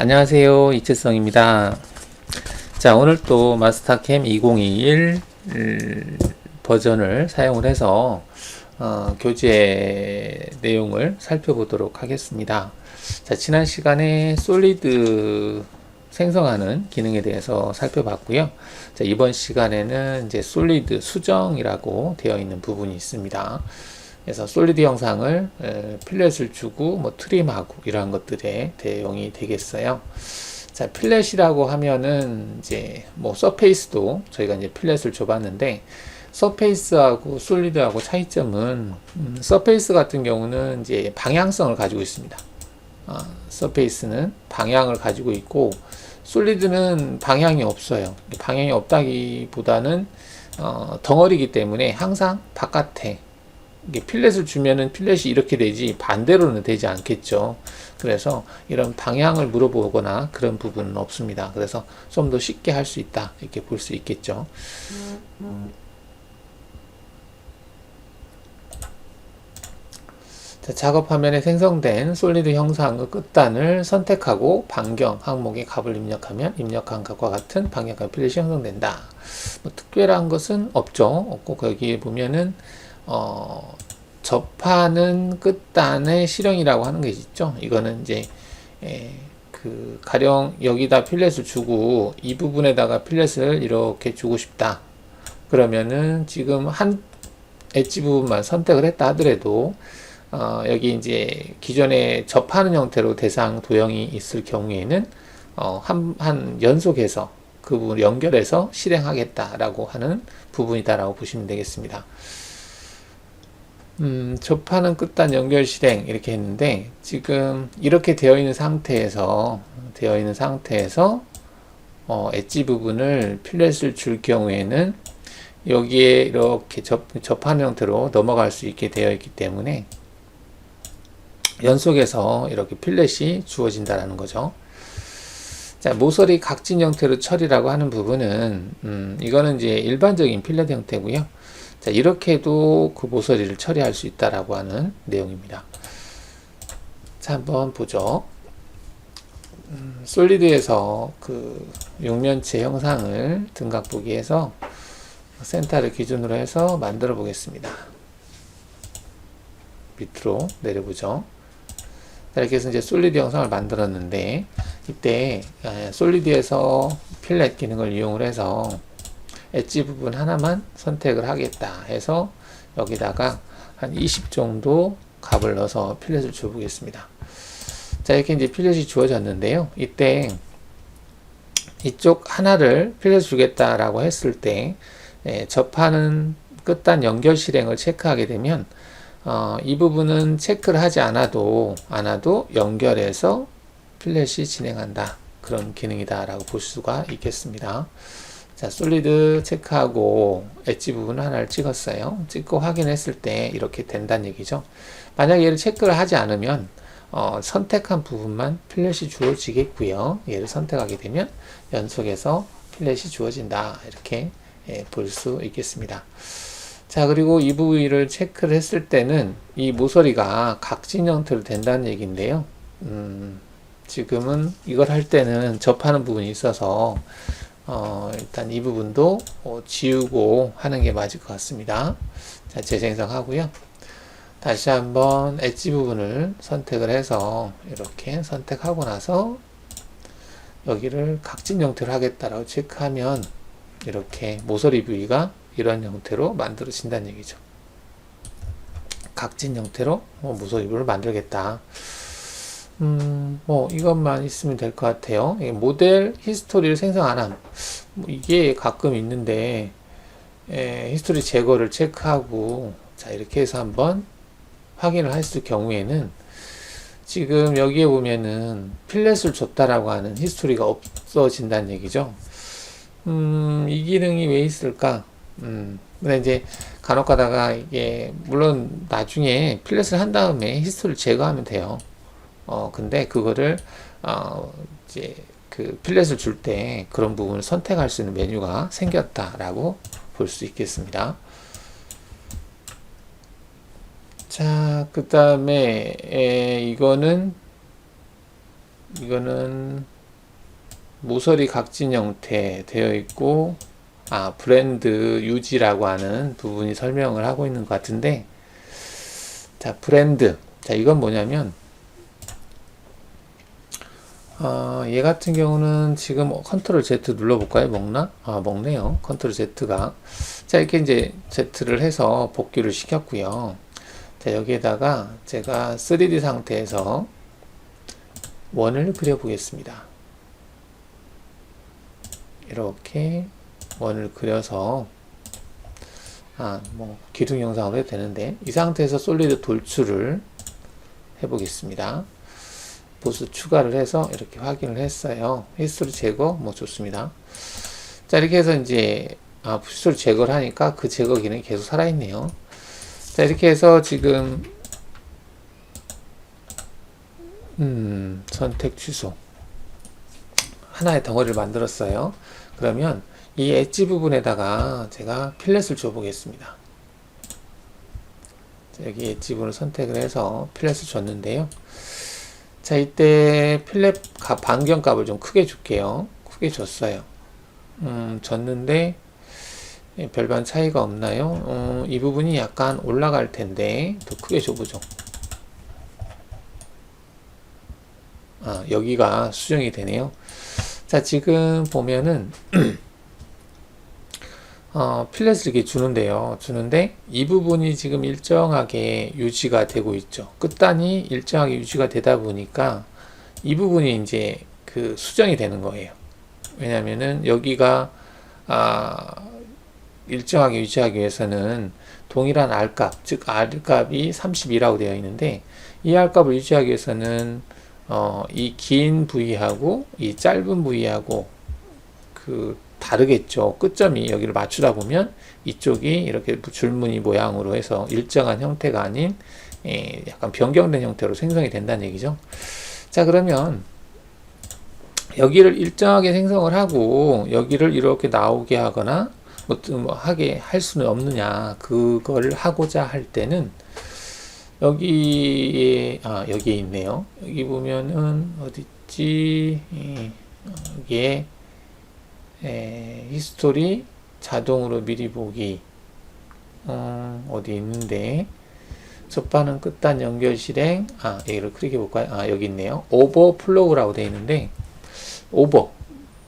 안녕하세요, 이채성입니다. 자, 오늘 또 마스터캠 2021 버전을 사용을 해서 교재 내용을 살펴보도록 하겠습니다. 자, 지난 시간에 솔리드 생성하는 기능에 대해서 살펴봤고요. 자, 이번 시간에는 이제 솔리드 수정이라고 되어 있는 부분이 있습니다. 그래서 솔리드 형상을 필렛을 주고 뭐 트림하고 이러한 것들의 대용이 되겠어요. 자, 필렛이라고 하면은 이제 뭐 서페이스도 저희가 이제 필렛을 줘봤는데, 서페이스하고 솔리드하고 차이점은 서페이스 같은 경우는 이제 방향성을 가지고 있습니다. 서페이스는 방향을 가지고 있고 솔리드는 방향이 없어요. 방향이 없다기보다는 덩어리이기 때문에 항상 바깥에 필렛을 주면은 필렛이 이렇게 되지 반대로는 되지 않겠죠. 그래서 이런 방향을 물어보거나 그런 부분은 없습니다. 그래서 좀 더 쉽게 할 수 있다 이렇게 볼 수 있겠죠. 자, 작업 화면에 생성된 솔리드 형상의 끝단을 선택하고 반경 항목에 값을 입력하면 입력한 값과 같은 방향과 필렛이 형성된다. 뭐 특별한 것은 없고 거기에 보면은 접하는 끝단의 실형이라고 하는 게 있죠. 이거는 이제 가령 여기다 필렛을 주고 이 부분에다가 필렛을 이렇게 주고 싶다. 그러면은 지금 한 엣지 부분만 선택을 했다 하더라도 여기 이제 기존에 접하는 형태로 대상 도형이 있을 경우에는 한 연속해서 그 부분을 연결해서 실행하겠다라고 하는 부분이다라고 보시면 되겠습니다. 접하는 끝단 연결 실행 이렇게 했는데, 지금 이렇게 되어 있는 상태에서 엣지 부분을 필렛을 줄 경우에는 여기에 이렇게 접하는 형태로 넘어갈 수 있게 되어 있기 때문에 연속해서 이렇게 필렛이 주어진다라는 거죠. 자, 모서리 각진 형태로 처리라고 하는 부분은 이거는 이제 일반적인 필렛 형태고요. 자, 이렇게도 그 모서리를 처리할 수 있다라고 하는 내용입니다. 자, 한번 보죠. 솔리드에서 그 육면체 형상을 등각 보기에서 센터를 기준으로 해서 만들어 보겠습니다. 밑으로 내려보죠. 자, 이렇게 해서 이제 솔리드 형상을 만들었는데, 이때 솔리드에서 필렛 기능을 이용을 해서 엣지 부분 하나만 선택을 하겠다 해서 여기다가 한 20 정도 값을 넣어서 필렛을 줘 보겠습니다. 자, 이렇게 이제 필렛이 주어졌는데요. 이때 이쪽 하나를 필렛 주겠다라고 했을 때 접하는 끝단 연결 실행을 체크하게 되면 이 부분은 체크를 하지 않아도 연결해서 필렛이 진행한다, 그런 기능이다 라고 볼 수가 있겠습니다. 자, 솔리드 체크하고 엣지 부분 하나를 찍었어요. 찍고 확인했을 때 이렇게 된다는 얘기죠. 만약 얘를 체크를 하지 않으면 선택한 부분만 필렛이 주어지겠고요. 얘를 선택하게 되면 연속해서 필렛이 주어진다, 이렇게 볼 수 있겠습니다. 자, 그리고 이 부위를 체크를 했을 때는 이 모서리가 각진 형태로 된다는 얘기인데요. 지금은 이걸 할 때는 접하는 부분이 있어서 일단 이 부분도 지우고 하는 게 맞을 것 같습니다. 자, 재생성하고요. 다시 한번 엣지 부분을 선택을 해서 이렇게 선택하고 나서 여기를 각진 형태로 하겠다라고 체크하면 이렇게 모서리 부위가 이런 형태로 만들어진다는 얘기죠. 각진 형태로 모서리 부위를 만들겠다. 뭐 이것만 있으면 될 것 같아요. 모델 히스토리를 생성 안 함. 이게 가끔 있는데 히스토리 제거를 체크하고, 자, 이렇게 해서 한번 확인을 했을 경우에는 지금 여기에 보면은 필렛을 줬다라고 하는 히스토리가 없어진다는 얘기죠. 이 기능이 왜 있을까? 근데 이제 간혹 가다가 이게 물론 나중에 필렛을 한 다음에 히스토리를 제거하면 돼요. 근데 그거를 이제 그 필렛을 줄 때 그런 부분을 선택할 수 있는 메뉴가 생겼다라고 볼 수 있겠습니다. 자, 그 다음에 이거는 모서리 각진 형태 되어 있고, 브랜드 유지라고 하는 부분이 설명을 하고 있는 것 같은데, 자, 브랜드. 자, 이건 뭐냐면, 얘 같은 경우는 지금 컨트롤 Z 눌러볼까요? 먹나? 먹네요. 컨트롤 Z가. 자, 이렇게 이제 Z를 해서 복귀를 시켰고요. 자, 여기에다가 제가 3D 상태에서 원을 그려보겠습니다. 이렇게 원을 그려서 뭐 기둥 영상으로 해도 되는데, 이 상태에서 솔리드 돌출을 해보겠습니다. 보수 추가를 해서 이렇게 확인을 했어요. 히스토리 제거 뭐 좋습니다. 자, 이렇게 해서 이제 히스토리 제거를 하니까 그 제거 기능이 계속 살아있네요. 자, 이렇게 해서 지금 선택 취소, 하나의 덩어리를 만들었어요. 그러면 이 엣지 부분에다가 제가 필렛을 줘 보겠습니다. 여기 엣지 부분을 선택을 해서 필렛을 줬는데요. 자, 이때 필렛 반경값을 좀 크게 줄게요. 크게 줬어요. 줬는데 별반 차이가 없나요? 이 부분이 약간 올라갈 텐데 더 크게 줘보죠. 여기가 수정이 되네요. 자, 지금 보면은 필렛을 이렇게 주는데 이 부분이 지금 일정하게 유지가 되고 있죠. 끝단이 일정하게 유지가 되다 보니까 이 부분이 이제 그 수정이 되는 거예요. 왜냐면은 여기가 일정하게 유지하기 위해서는 동일한 R값, 즉 R값이 32라고 되어 있는데, 이 R값을 유지하기 위해서는 이 긴 부위하고 이 짧은 부위하고 다르겠죠. 끝점이 여기를 맞추다 보면 이쪽이 이렇게 줄무늬 모양으로 해서 일정한 형태가 아닌 약간 변경된 형태로 생성이 된다는 얘기죠. 자, 그러면 여기를 일정하게 생성을 하고 여기를 이렇게 나오게 하거나 뭐 하게 할 수는 없느냐, 그걸 하고자 할 때는 여기에 여기에 있네요. 여기 보면은 어딨지? 여기에 히스토리 자동으로 미리 보기 어디 있는데, 접반응 끝단 연결 실행, 여기를 클릭해 볼까요? 여기 있네요. 오버플로우라고 되어 있는데, 오버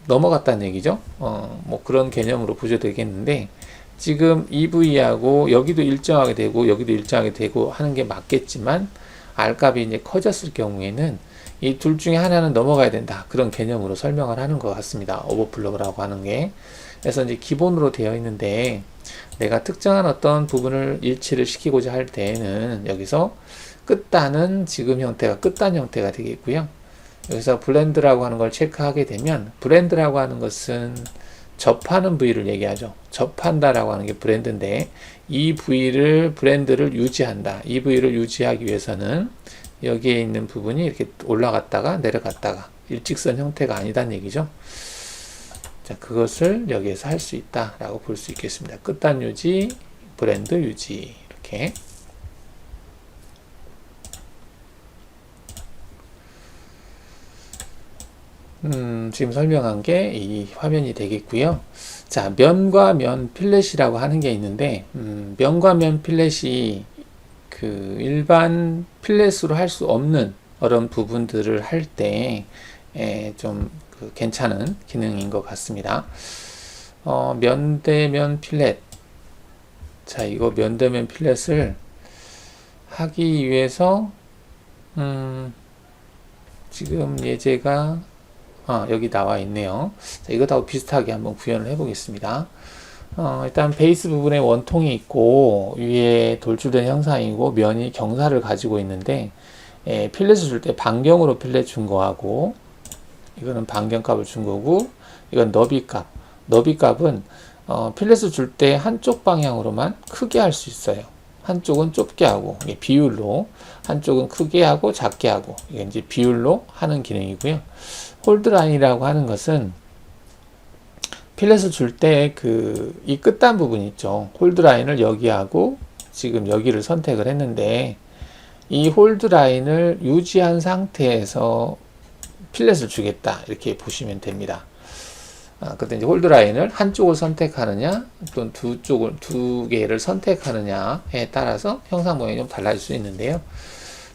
넘어갔다는 얘기죠. 뭐 그런 개념으로 보셔도 되겠는데, 지금 EV하고 여기도 일정하게 되고 여기도 일정하게 되고 하는 게 맞겠지만, R값이 이제 커졌을 경우에는 이 둘 중에 하나는 넘어가야 된다, 그런 개념으로 설명을 하는 것 같습니다. 오버플로우라고 하는 게. 그래서 이제 기본으로 되어 있는데, 내가 특정한 어떤 부분을 일치를 시키고자 할 때에는 여기서 끝단은 지금 형태가 끝단 형태가 되겠고요. 여기서 블렌드라고 하는 걸 체크하게 되면, 블렌드라고 하는 것은 접하는 부위를 얘기하죠. 접한다라고 하는 게 브랜드인데, 이 부위를, 브랜드를 유지한다. 이 부위를 유지하기 위해서는 여기에 있는 부분이 이렇게 올라갔다가 내려갔다가 일직선 형태가 아니다는 얘기죠. 자, 그것을 여기에서 할 수 있다라고 볼 수 있겠습니다. 끝단 유지, 브랜드 유지, 이렇게. 지금 설명한 게 이 화면이 되겠고요. 자, 면과 면 필렛이라고 하는 게 있는데, 면과 면 필렛이 그 일반 필렛으로 할 수 없는 그런 부분들을 할 때 좀 괜찮은 기능인 것 같습니다. 면대면 필렛. 자, 이거 면대면 필렛을 하기 위해서 지금 예제가 여기 나와 있네요. 자, 이것하고 비슷하게 한번 구현을 해 보겠습니다. 일단 베이스 부분에 원통이 있고 위에 돌출된 형상이고 면이 경사를 가지고 있는데, 필렛을 줄 때 반경으로 필렛 준 거하고, 이거는 반경값을 준 거고, 이건 너비값. 너비값은 필렛을 줄 때 한쪽 방향으로만 크게 할 수 있어요. 한쪽은 좁게 하고, 이게 비율로, 한쪽은 크게 하고 작게 하고, 이게 이제 비율로 하는 기능이고요. 홀드라인이라고 하는 것은 필렛을 줄 때 이 끝단 부분 있죠. 홀드라인을 여기하고 지금 여기를 선택을 했는데, 이 홀드라인을 유지한 상태에서 필렛을 주겠다 이렇게 보시면 됩니다. 그때 이제 홀드 라인을 한쪽을 선택하느냐 또는 두 개를 선택하느냐에 따라서 형상 모양이 좀 달라질 수 있는데요.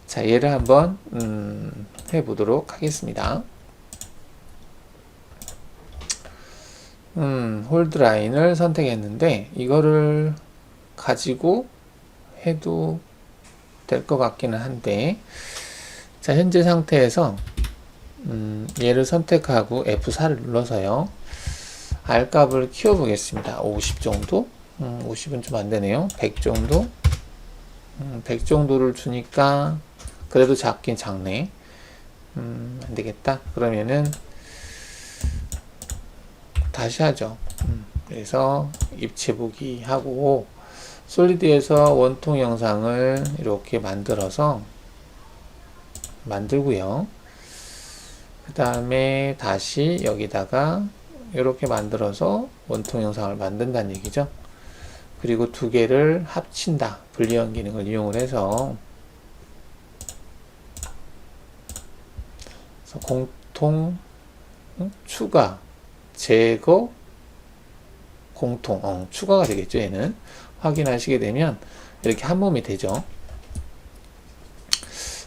자, 얘를 한번 해보도록 하겠습니다. 홀드 라인을 선택했는데 이거를 가지고 해도 될 것 같기는 한데, 자, 현재 상태에서 얘를 선택하고 F4를 눌러서요, R 값을 키워 보겠습니다. 50 정도? 50은 좀 안되네요. 100 정도? 100 정도를 주니까 그래도 작긴 작네. 안되겠다. 그러면은 다시 하죠. 그래서 입체 보기 하고 솔리드에서 원통 영상을 이렇게 만들어서 만들고요. 그 다음에 다시 여기다가 이렇게 만들어서 원통 영상을 만든다는 얘기죠. 그리고 두 개를 합친다. 분리형 기능을 이용을 해서 공통, 추가, 제거, 공통, 추가가 되겠죠. 얘는 확인하시게 되면 이렇게 한 몸이 되죠.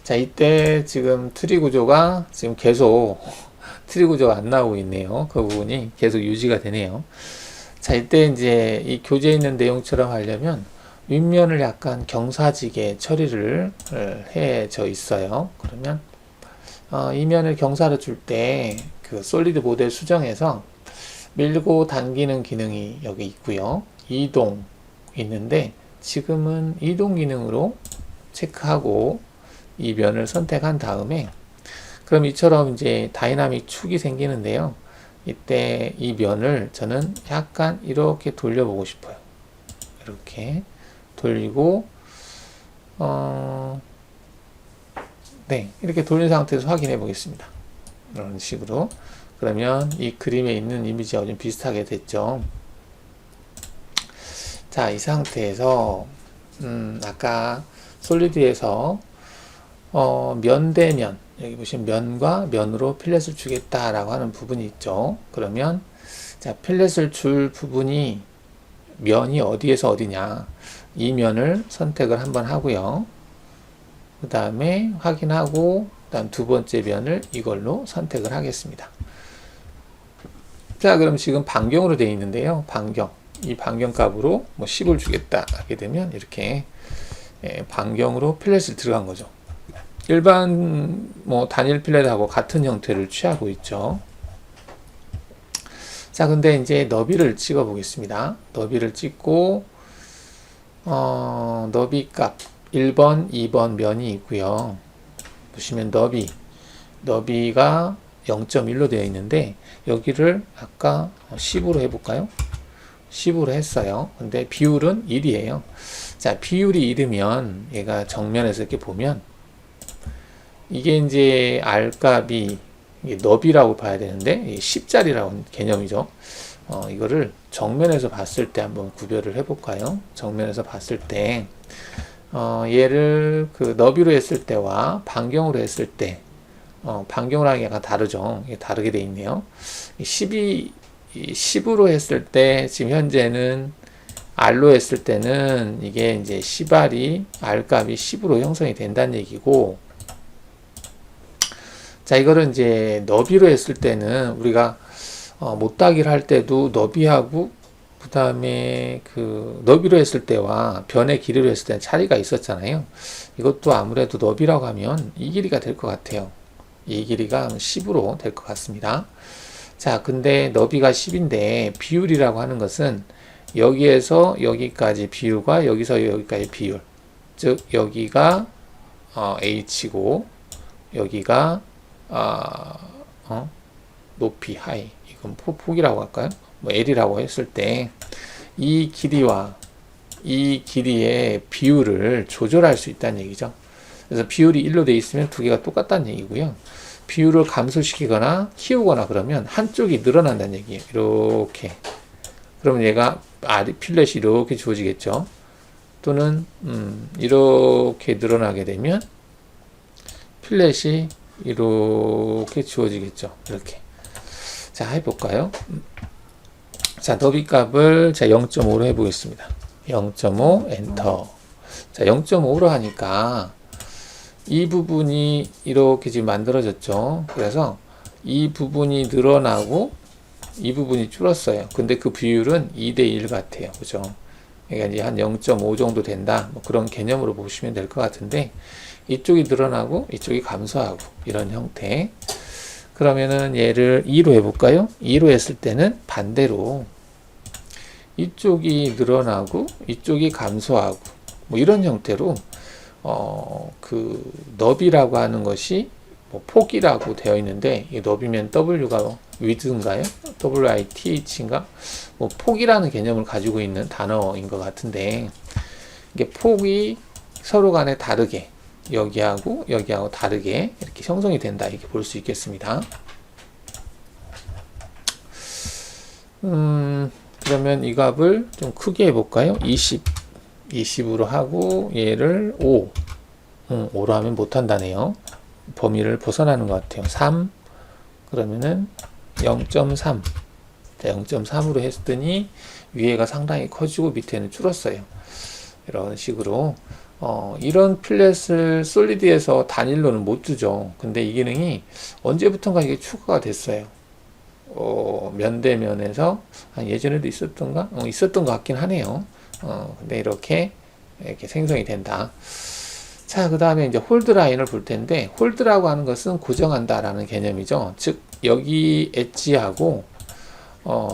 자, 이때 지금 트리 구조가 지금 계속 트리 구조가 안 나오고 있네요. 그 부분이 계속 유지가 되네요. 자, 이때 이제 이 교재에 있는 내용처럼 하려면 윗면을 약간 경사지게 처리를 해져 있어요. 그러면 이 면을 경사를 줄 때 그 솔리드 모델 수정에서 밀고 당기는 기능이 여기 있고요. 이동 있는데 지금은 이동 기능으로 체크하고 이 면을 선택한 다음에, 그럼 이처럼 이제 다이나믹 축이 생기는데요. 이때 이 면을 저는 약간 이렇게 돌려보고 싶어요. 이렇게 돌리고 네, 이렇게 돌린 상태에서 확인해 보겠습니다. 이런 식으로. 그러면 이 그림에 있는 이미지와 좀 비슷하게 됐죠. 자, 이 상태에서 아까 솔리드에서 면 대 면, 여기 보시면 면과 면으로 필렛을 주겠다라고 하는 부분이 있죠. 그러면 자, 필렛을 줄 부분이 면이 어디에서 어디냐, 이 면을 선택을 한번 하고요. 그 다음에 확인하고 그다음 두 번째 면을 이걸로 선택을 하겠습니다. 자, 그럼 지금 반경으로 되어 있는데요. 반경, 이 반경 값으로 뭐 10을 주겠다 하게 되면 이렇게 반경으로 필렛이 들어간 거죠. 일반 뭐 단일 필렛하고 같은 형태를 취하고 있죠. 자, 근데 이제 너비를 찍어 보겠습니다. 너비를 찍고 너비 값 1번, 2번 면이 있고요. 보시면 너비가 0.1로 되어 있는데 여기를 아까 10으로 해볼까요? 10으로 했어요. 근데 비율은 1이에요. 자, 비율이 1이면 얘가 정면에서 이렇게 보면 이게 이제 R 값이 너비라고 봐야 되는데 10짜리라는 개념이죠. 이거를 정면에서 봤을 때 한번 구별을 해볼까요? 정면에서 봤을 때 얘를 그 너비로 했을 때와 반경으로 했을 때 반경으로 하는 게 약간 다르죠. 이게 다르게 돼 있네요. 10으로 했을 때 지금 현재는 R로 했을 때는 이게 이제 C발이 R 값이 10으로 형성이 된다는 얘기고, 자, 이거를 이제 너비로 했을 때는 우리가 못따기를 할 때도 너비하고 그 다음에 그 너비로 했을 때와 변의 길이로 했을 때는 차이가 있었잖아요. 이것도 아무래도 너비라고 하면 이 길이가 될 것 같아요. 이 길이가 10으로 될 것 같습니다. 자, 근데 너비가 10인데 비율이라고 하는 것은 여기에서 여기까지 비율과 여기서 여기까지 비율, 즉 여기가 H고 여기가 높이, 하이, 이건 폭이라고 할까요? 뭐 L이라고 했을 때 이 길이와 이 길이의 비율을 조절할 수 있다는 얘기죠. 그래서 비율이 1로 되어 있으면 두 개가 똑같다는 얘기고요. 비율을 감소시키거나 키우거나 그러면 한쪽이 늘어난다는 얘기예요. 이렇게. 그러면 얘가 필렛이 이렇게 주어지겠죠. 또는 이렇게 늘어나게 되면 필렛이 이렇게 주어지겠죠. 이렇게. 자, 해볼까요? 자, 너비 값을 자 0.5로 해보겠습니다. 0.5 엔터. 자, 0.5로 하니까 이 부분이 이렇게 지금 만들어졌죠. 그래서 이 부분이 늘어나고 이 부분이 줄었어요. 근데 그 비율은 2대1 같아요. 그죠? 그러니까 이제 한 0.5 정도 된다. 뭐 그런 개념으로 보시면 될 것 같은데, 이쪽이 늘어나고 이쪽이 감소하고 이런 형태. 그러면은 얘를 2로 해볼까요? 2로 했을 때는 반대로 이쪽이 늘어나고 이쪽이 감소하고 뭐 이런 형태로 그 너비라고 하는 것이 뭐 폭이라고 되어 있는데, 이 너비면 W가 width인가요? WITH인가? 뭐 폭이라는 개념을 가지고 있는 단어인 것 같은데, 이게 폭이 서로 간에 다르게 여기하고 여기하고 다르게 이렇게 형성이 된다, 이렇게 볼 수 있겠습니다. 그러면 이 값을 좀 크게 해볼까요? 20으로 하고 얘를 5로 하면 못한다네요. 범위를 벗어나는 것 같아요. 3, 그러면은 0.3. 0.3으로 했더니 위에가 상당히 커지고 밑에는 줄었어요. 이런 식으로 이런 필렛을 솔리드에서 단일로는 못 주죠. 근데 이 기능이 언제부턴가 이게 추가가 됐어요. 면대면에서 예전에도 있었던가? 있었던 것 같긴 하네요. 근데 이렇게 생성이 된다. 자, 그 다음에 이제 홀드 라인을 볼 텐데, 홀드라고 하는 것은 고정한다 라는 개념이죠. 즉, 여기 엣지하고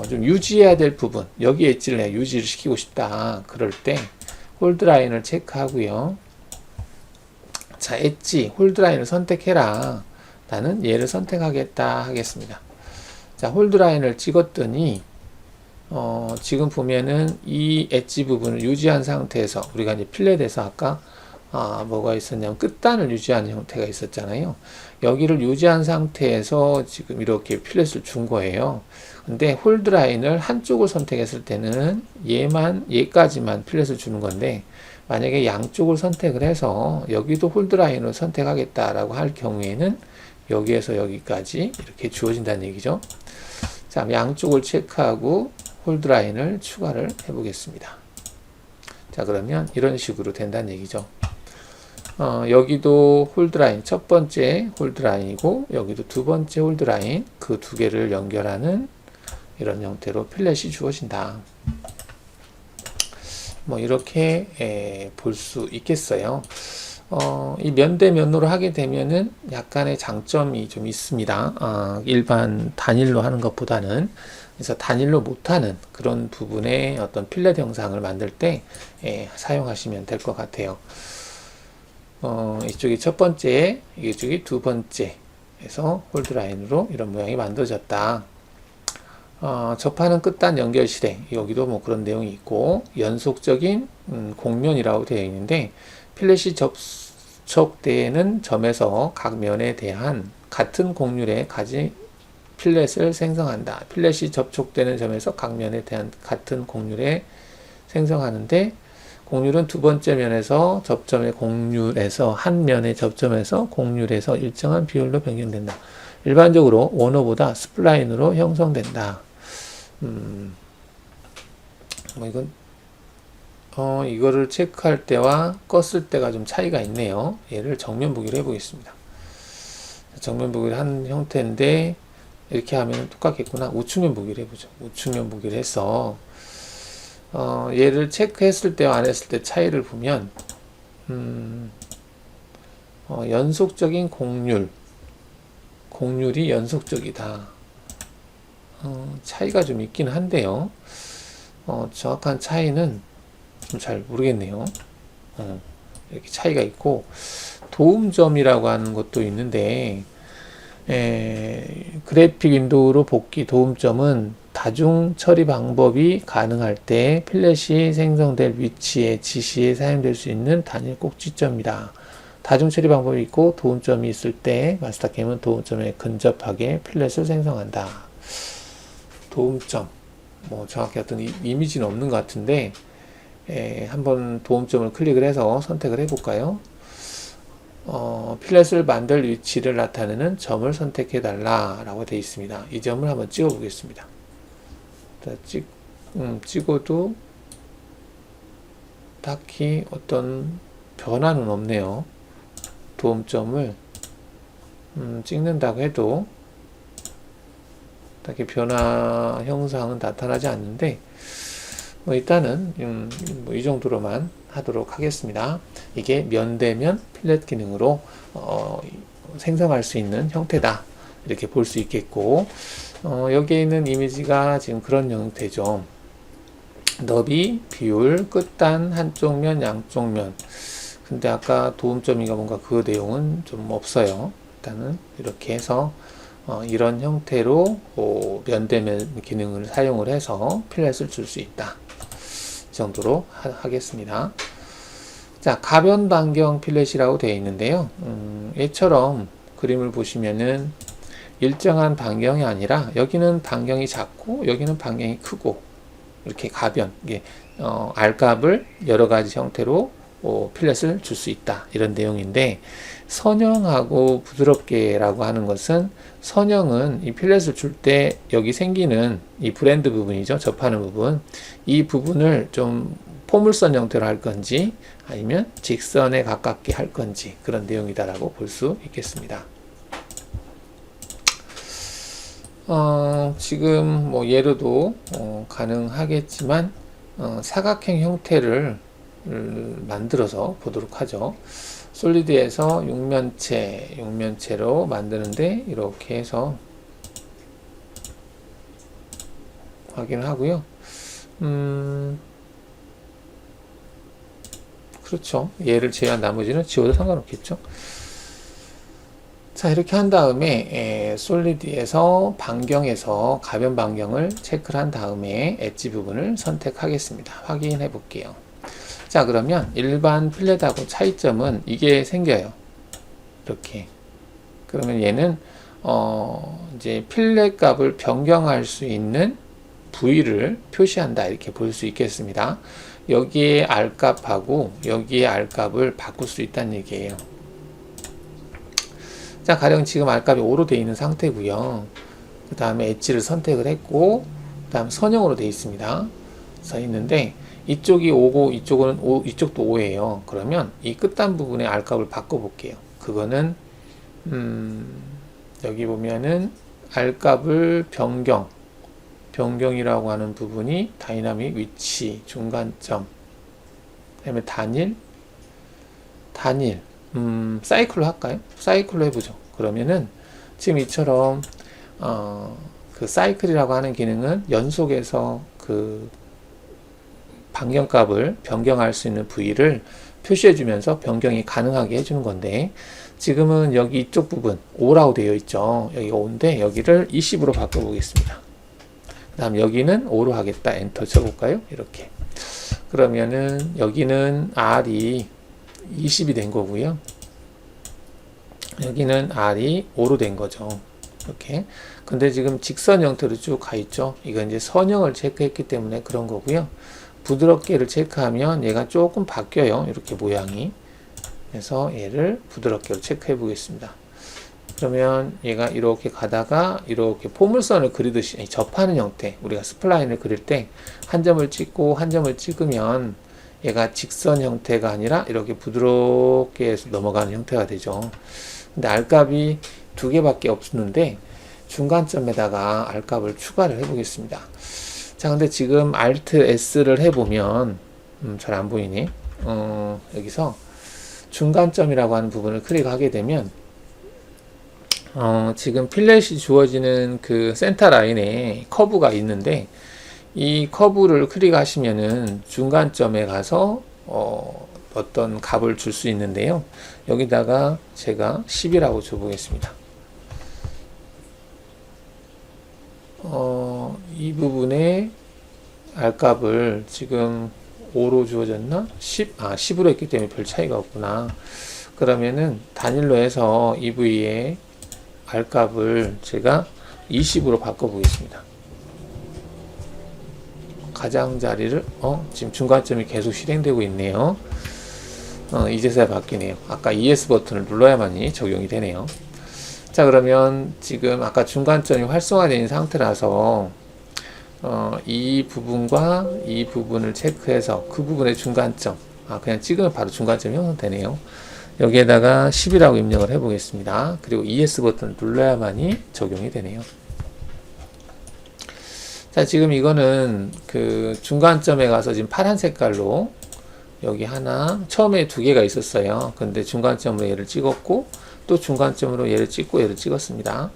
좀 유지해야 될 부분, 여기 엣지를 내가 유지를 시키고 싶다. 그럴 때 홀드 라인을 체크하고요. 자, 엣지, 홀드 라인을 선택해라. 나는 얘를 선택하겠다 하겠습니다. 자, 홀드 라인을 찍었더니 지금 보면은 이 엣지 부분을 유지한 상태에서, 우리가 이제 필렛에서 아까 뭐가 있었냐면 끝단을 유지하는 형태가 있었잖아요. 여기를 유지한 상태에서 지금 이렇게 필렛을 준 거예요. 근데 홀드 라인을 한쪽을 선택했을 때는 얘까지만 필렛을 주는 건데, 만약에 양쪽을 선택을 해서 여기도 홀드 라인을 선택하겠다라고 할 경우에는 여기에서 여기까지 이렇게 주어진다는 얘기죠. 자, 양쪽을 체크하고 홀드 라인을 추가를 해 보겠습니다. 자, 그러면 이런 식으로 된다는 얘기죠. 여기도 홀드라인, 첫 번째 홀드라인이고, 여기도 두 번째 홀드라인, 그 두 개를 연결하는 이런 형태로 필렛이 주어진다. 뭐, 이렇게 볼 수 있겠어요. 이 면대면으로 하게 되면은 약간의 장점이 좀 있습니다. 일반 단일로 하는 것보다는. 그래서 단일로 못하는 그런 부분의 어떤 필렛 영상을 만들 때 사용하시면 될 것 같아요. 이쪽이 첫 번째, 이쪽이 두 번째 해서 홀드라인으로 이런 모양이 만들어졌다. 접하는 끝단 연결실에 여기도 뭐 그런 내용이 있고, 연속적인 곡면이라고 되어 있는데, 필렛이 접촉되는 점에서 각 면에 대한 같은 곡률의 가지 필렛을 생성한다. 필렛이 접촉되는 점에서 각 면에 대한 같은 곡률에 생성하는데, 곡률은 두 번째 면에서 접점의 곡률에서 한 면의 접점에서 곡률에서 일정한 비율로 변경된다. 일반적으로 원어보다 스플라인으로 형성된다. 뭐 이거를 체크할 때와 껐을 때가 좀 차이가 있네요. 얘를 정면 보기로 해보겠습니다. 정면 보기를 한 형태인데, 이렇게 하면 똑같겠구나. 우측면 보기를 해보죠. 우측면 보기를 해서 얘를 체크했을 때와 안 했을 때 차이를 보면 연속적인 곡률이 연속적이다. 차이가 좀 있긴 한데요. 정확한 차이는 좀 잘 모르겠네요. 이렇게 차이가 있고, 도움점이라고 하는 것도 있는데, 그래픽 윈도우로 복귀 도움점은 다중 처리 방법이 가능할 때 필렛이 생성될 위치에 지시에 사용될 수 있는 단일 꼭지점이다. 다중 처리 방법이 있고 도움점이 있을 때 마스터캠은 도움점에 근접하게 필렛을 생성한다. 도움점, 뭐 정확히 어떤 이미지는 없는 것 같은데, 한번 도움점을 클릭을 해서 선택을 해볼까요? 필렛을 만들 위치를 나타내는 점을 선택해 달라라고 되어 있습니다. 이 점을 한번 찍어 보겠습니다. 찍어도 딱히 어떤 변화는 없네요. 도움점을 찍는다고 해도 딱히 변화 형상은 나타나지 않는데, 일단은 이 정도로만 하도록 하겠습니다. 이게 면대면 필렛 기능으로 생성할 수 있는 형태다, 이렇게 볼 수 있겠고, 여기에 있는 이미지가 지금 그런 형태죠. 너비, 비율, 끝단, 한쪽 면, 양쪽 면. 근데 아까 도움점이가 뭔가 그 내용은 좀 없어요. 일단은 이렇게 해서 이런 형태로 면대면 기능을 사용을 해서 필렛을 줄 수 있다. 이 정도로 하겠습니다. 자, 가변 반경 필렛이라고 되어 있는데요. 얘처럼 그림을 보시면은 일정한 반경이 아니라 여기는 반경이 작고 여기는 반경이 크고, 이렇게 가변, 이게 알값을 여러 가지 형태로 필렛을 줄 수 있다, 이런 내용인데, 선형하고 부드럽게라고 하는 것은, 선형은 이 필렛을 줄 때 여기 생기는 이 브랜드 부분이죠, 접하는 부분, 이 부분을 좀 포물선 형태로 할 건지 아니면 직선에 가깝게 할 건지, 그런 내용이다라고 볼 수 있겠습니다. 지금 뭐 예로도 가능하겠지만 사각형 형태를 만들어서 보도록 하죠. 솔리드에서 육면체로 만드는데 이렇게 해서 확인하고요. 그렇죠. 얘를 제외한 나머지는 지워도 상관없겠죠. 자, 이렇게 한 다음에 솔리드에서 반경에서 가변 반경을 체크를 한 다음에 엣지 부분을 선택하겠습니다. 확인해 볼게요. 자, 그러면 일반 필렛하고 차이점은 이게 생겨요. 이렇게. 그러면 얘는 이제 필렛 값을 변경할 수 있는 부위를 표시한다, 이렇게 볼 수 있겠습니다. 여기에 R값하고 여기에 R값을 바꿀 수 있다는 얘기예요. 자, 가령 지금 R값이 5로 되어 있는 상태고요. 그 다음에 엣지를 선택을 했고, 그 다음 선형으로 되어 있습니다. 써 있는데 이쪽이 5고 이쪽도 5예요. 그러면 이 끝단 부분의 R값을 바꿔볼게요. 그거는 여기 보면은 R값을 변경이라고 하는 부분이 다이나믹 위치, 중간점, 그 다음에 단일, 사이클로 할까요? 사이클로 해보죠. 그러면은 지금 이처럼 그 사이클이라고 하는 기능은 연속해서 그 반경값을 변경할 수 있는 부위를 표시해주면서 변경이 가능하게 해주는 건데, 지금은 여기 이쪽 부분 5라고 되어 있죠. 여기가 5인데 여기를 20으로 바꿔보겠습니다. 그 다음 여기는 5로 하겠다. 엔터 쳐볼까요? 이렇게. 그러면은 여기는 R이 20이 된 거고요. 여기는 R이 5로 된 거죠. 이렇게. 근데 지금 직선 형태로 쭉 가 있죠. 이건 이제 선형을 체크했기 때문에 그런 거고요. 부드럽게를 체크하면 얘가 조금 바뀌어요. 이렇게 모양이. 그래서 얘를 부드럽게로 체크해 보겠습니다. 그러면 얘가 이렇게 가다가 이렇게 포물선을 그리듯이 접하는 형태, 우리가 스플라인을 그릴 때 한 점을 찍고 한 점을 찍으면 얘가 직선 형태가 아니라 이렇게 부드럽게 해서 넘어가는 형태가 되죠. 근데 R값이 두 개밖에 없는데 중간점에다가 R값을 추가를 해 보겠습니다. 자, 근데 지금 Alt S를 해보면 잘 안 보이네. 여기서 중간점이라고 하는 부분을 클릭하게 되면 지금 필렛이 주어지는 그 센터 라인에 커브가 있는데, 이 커브를 클릭하시면은 중간점에 가서 어떤 값을 줄 수 있는데요. 여기다가 제가 10이라고 줘보겠습니다. 이 부분에 R값을 지금 5로 주어졌나? 10으로 했기 때문에 별 차이가 없구나. 그러면은 단일로 해서 이 부위에 R값을 제가 20으로 바꿔보겠습니다. 가장자리를 지금 중간점이 계속 실행되고 있네요. 이제서야 바뀌네요. 아까 ES 버튼을 눌러야만이 적용이 되네요. 자, 그러면 지금 아까 중간점이 활성화되어 있는 상태라서 이 부분과 이 부분을 체크해서 그 부분의 중간점, 그냥 찍으면 바로 중간점이 형성되네요. 여기에다가 10이라고 입력을 해 보겠습니다. 그리고 ES 버튼을 눌러야만이 적용이 되네요. 자, 지금 이거는 그 중간점에 가서 지금 파란 색깔로 여기 하나, 처음에 두 개가 있었어요. 근데 중간점으로 얘를 찍었고, 또 중간점으로 얘를 찍고 얘를 찍었습니다.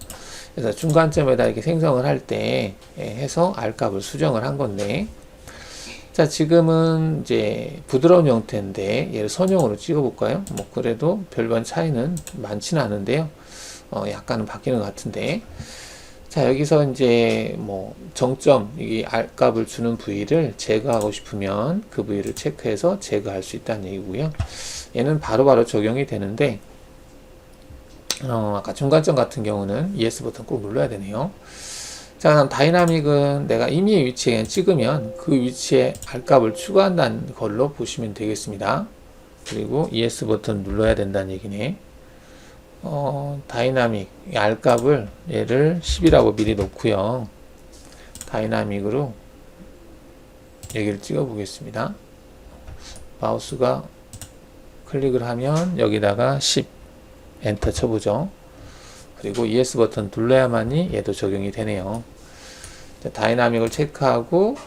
그래서 중간점에다 이렇게 생성을 할 때 해서 R값을 수정을 한 건데, 자, 지금은 이제 부드러운 형태인데 얘를 선형으로 찍어볼까요? 뭐 그래도 별반 차이는 많지는 않은데요. 약간은 바뀌는 것 같은데. 자, 여기서 이제 뭐 정점, 이게 R값을 주는 부위를 제거하고 싶으면 그 부위를 체크해서 제거할 수 있다는 얘기고요. 얘는 바로바로 적용이 되는데, 아까 중간점 같은 경우는 ES 버튼 꼭 눌러야 되네요. 자, 그럼 다이나믹은 내가 임의의 위치에 찍으면 그 위치에 R값을 추가한다는 걸로 보시면 되겠습니다. 그리고 ES 버튼 눌러야 된다는 얘기네. 다이나믹 R값을 얘를 10이라고 미리 놓고요. 다이나믹으로 여기를 찍어 보겠습니다. 마우스가 클릭을 하면 여기다가 10 엔터 쳐보죠. 그리고 ES 버튼 눌러야만이 얘도 적용이 되네요. 다이나믹을 체크하고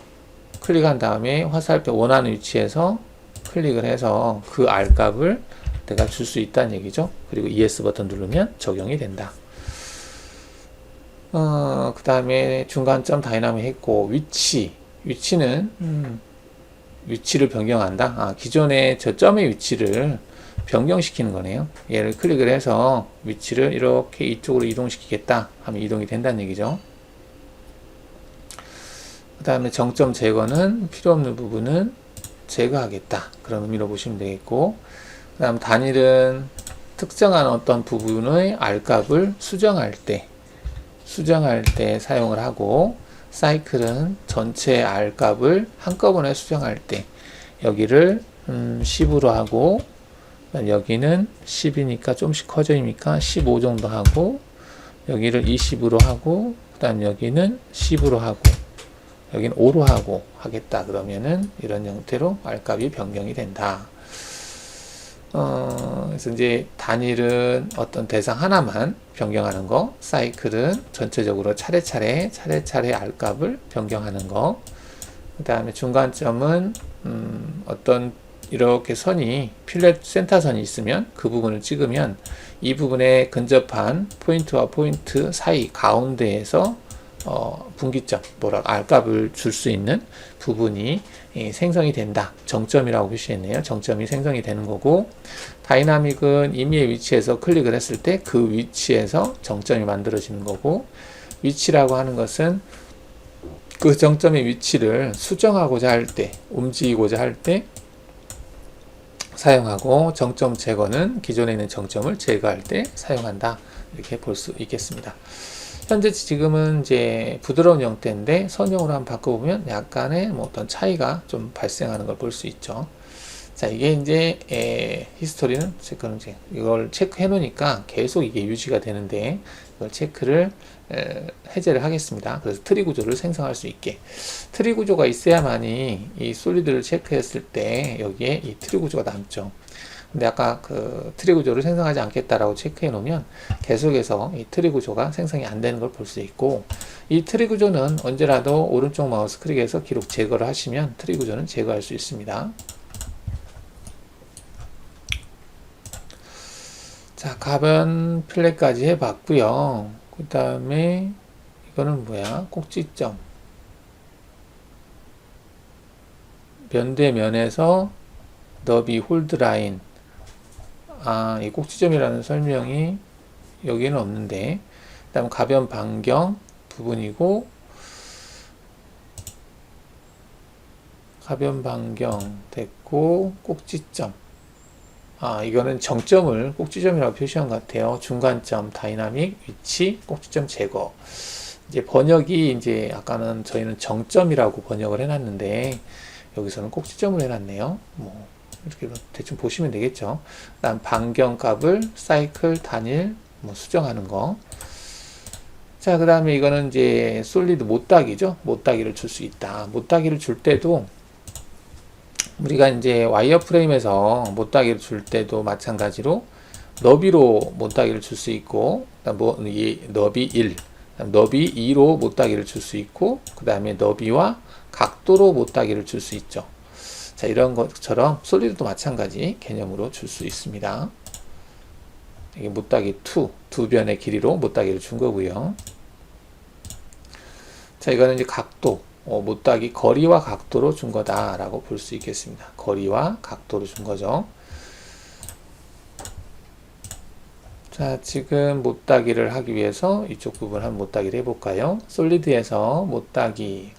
클릭한 다음에 화살표 원하는 위치에서 클릭을 해서 그 R값을 내가 줄 수 있다는 얘기죠. 그리고 ES 버튼 누르면 적용이 된다. 그 다음에 중간점 다이나믹 했고, 위치는 위치를 변경한다. 기존의 저 점의 위치를 변경시키는 거네요. 얘를 클릭을 해서 위치를 이렇게 이쪽으로 이동시키겠다 하면 이동이 된다는 얘기죠. 그 다음에 정점 제거는 필요 없는 부분은 제거하겠다, 그런 의미로 보시면 되겠고, 그 다음 단일은 특정한 어떤 부분의 R값을 수정할 때 사용을 하고, 사이클은 전체 R값을 한꺼번에 수정할 때 여기를 10으로 하고, 여기는 10이니까 좀씩 커져니까 15 정도 하고, 여기를 20으로 하고, 그 다음 여기는 10으로 하고, 여기는 5로 하고 하겠다. 그러면은 이런 형태로 R값이 변경이 된다. 그래서 이제 단일은 어떤 대상 하나만 변경하는 거, 사이클은 전체적으로 차례차례 R값을 변경하는 거, 그 다음에 중간점은 어떤 이렇게 선이 필렛 센터선이 있으면 그 부분을 찍으면 이 부분에 근접한 포인트와 포인트 사이 가운데에서 분기점, R값을 줄 수 있는 부분이 생성이 된다. 정점이라고 표시했네요. 정점이 생성이 되는 거고, 다이나믹은 임의의 위치에서 클릭을 했을 때 그 위치에서 정점이 만들어지는 거고, 위치라고 하는 것은 그 정점의 위치를 수정하고자 할 때, 움직이고자 할 때 사용하고, 정점 제거는 기존에 있는 정점을 제거할 때 사용한다. 이렇게 볼 수 있겠습니다. 현재 지금은 이제 부드러운 형태인데 선형으로 한번 바꿔보면 약간의 뭐 어떤 차이가 좀 발생하는 걸 볼 수 있죠. 자, 이게 이제 히스토리는 체크는 이제 이걸 체크해 놓으니까 계속 이게 유지가 되는데, 이걸 체크를 해제를 하겠습니다. 그래서 트리 구조를 생성할 수 있게, 트리 구조가 있어야만이 이 솔리드를 체크했을 때 여기에 이 트리 구조가 남죠. 근데 아까 그 트리 구조를 생성하지 않겠다라고 체크해 놓으면 계속해서 이 트리 구조가 생성이 안 되는 걸 볼 수 있고, 이 트리 구조는 언제라도 오른쪽 마우스 클릭해서 기록 제거를 하시면 트리 구조는 제거할 수 있습니다. 자, 가변 플랫까지 해봤고요. 그 다음에 이거는 뭐야? 꼭지점. 면 대 면에서 너비 홀드 라인. 이 꼭지점이라는 설명이 여기는 없는데, 그 다음 가변 반경 부분이고, 가변 반경 됐고, 꼭지점. 이거는 정점을 꼭지점이라고 표시한 것 같아요. 중간점, 다이나믹, 위치, 꼭지점 제거. 이제 번역이 이제 아까는 저희는 정점이라고 번역을 해놨는데 여기서는 꼭지점을 해놨네요. 뭐 이렇게 대충 보시면 되겠죠. 그다음 반경값을 사이클, 단일 뭐 수정하는 거. 자, 그 다음에 이거는 이제 솔리드 못따기죠. 못따기를 줄 수 있다. 못따기를 줄 때도 우리가 이제 와이어 프레임에서 못따기를 줄 때도 마찬가지로 너비로 못따기를 줄 수 있고, 뭐, 이 너비 1, 너비 2로 못따기를 줄 수 있고, 그 다음에 너비와 각도로 못따기를 줄 수 있죠. 자, 이런 것처럼 솔리드도 마찬가지 개념으로 줄 수 있습니다. 이게 못따기 2, 두 변의 길이로 못따기를 준 거고요. 자, 이거는 이제 각도, 못따기 거리와 각도로 준 거다라고 볼 수 있겠습니다. 거리와 각도로 준 거죠. 자, 지금 못따기를 하기 위해서 이쪽 부분 한번 못따기를 해볼까요? 솔리드에서 못따기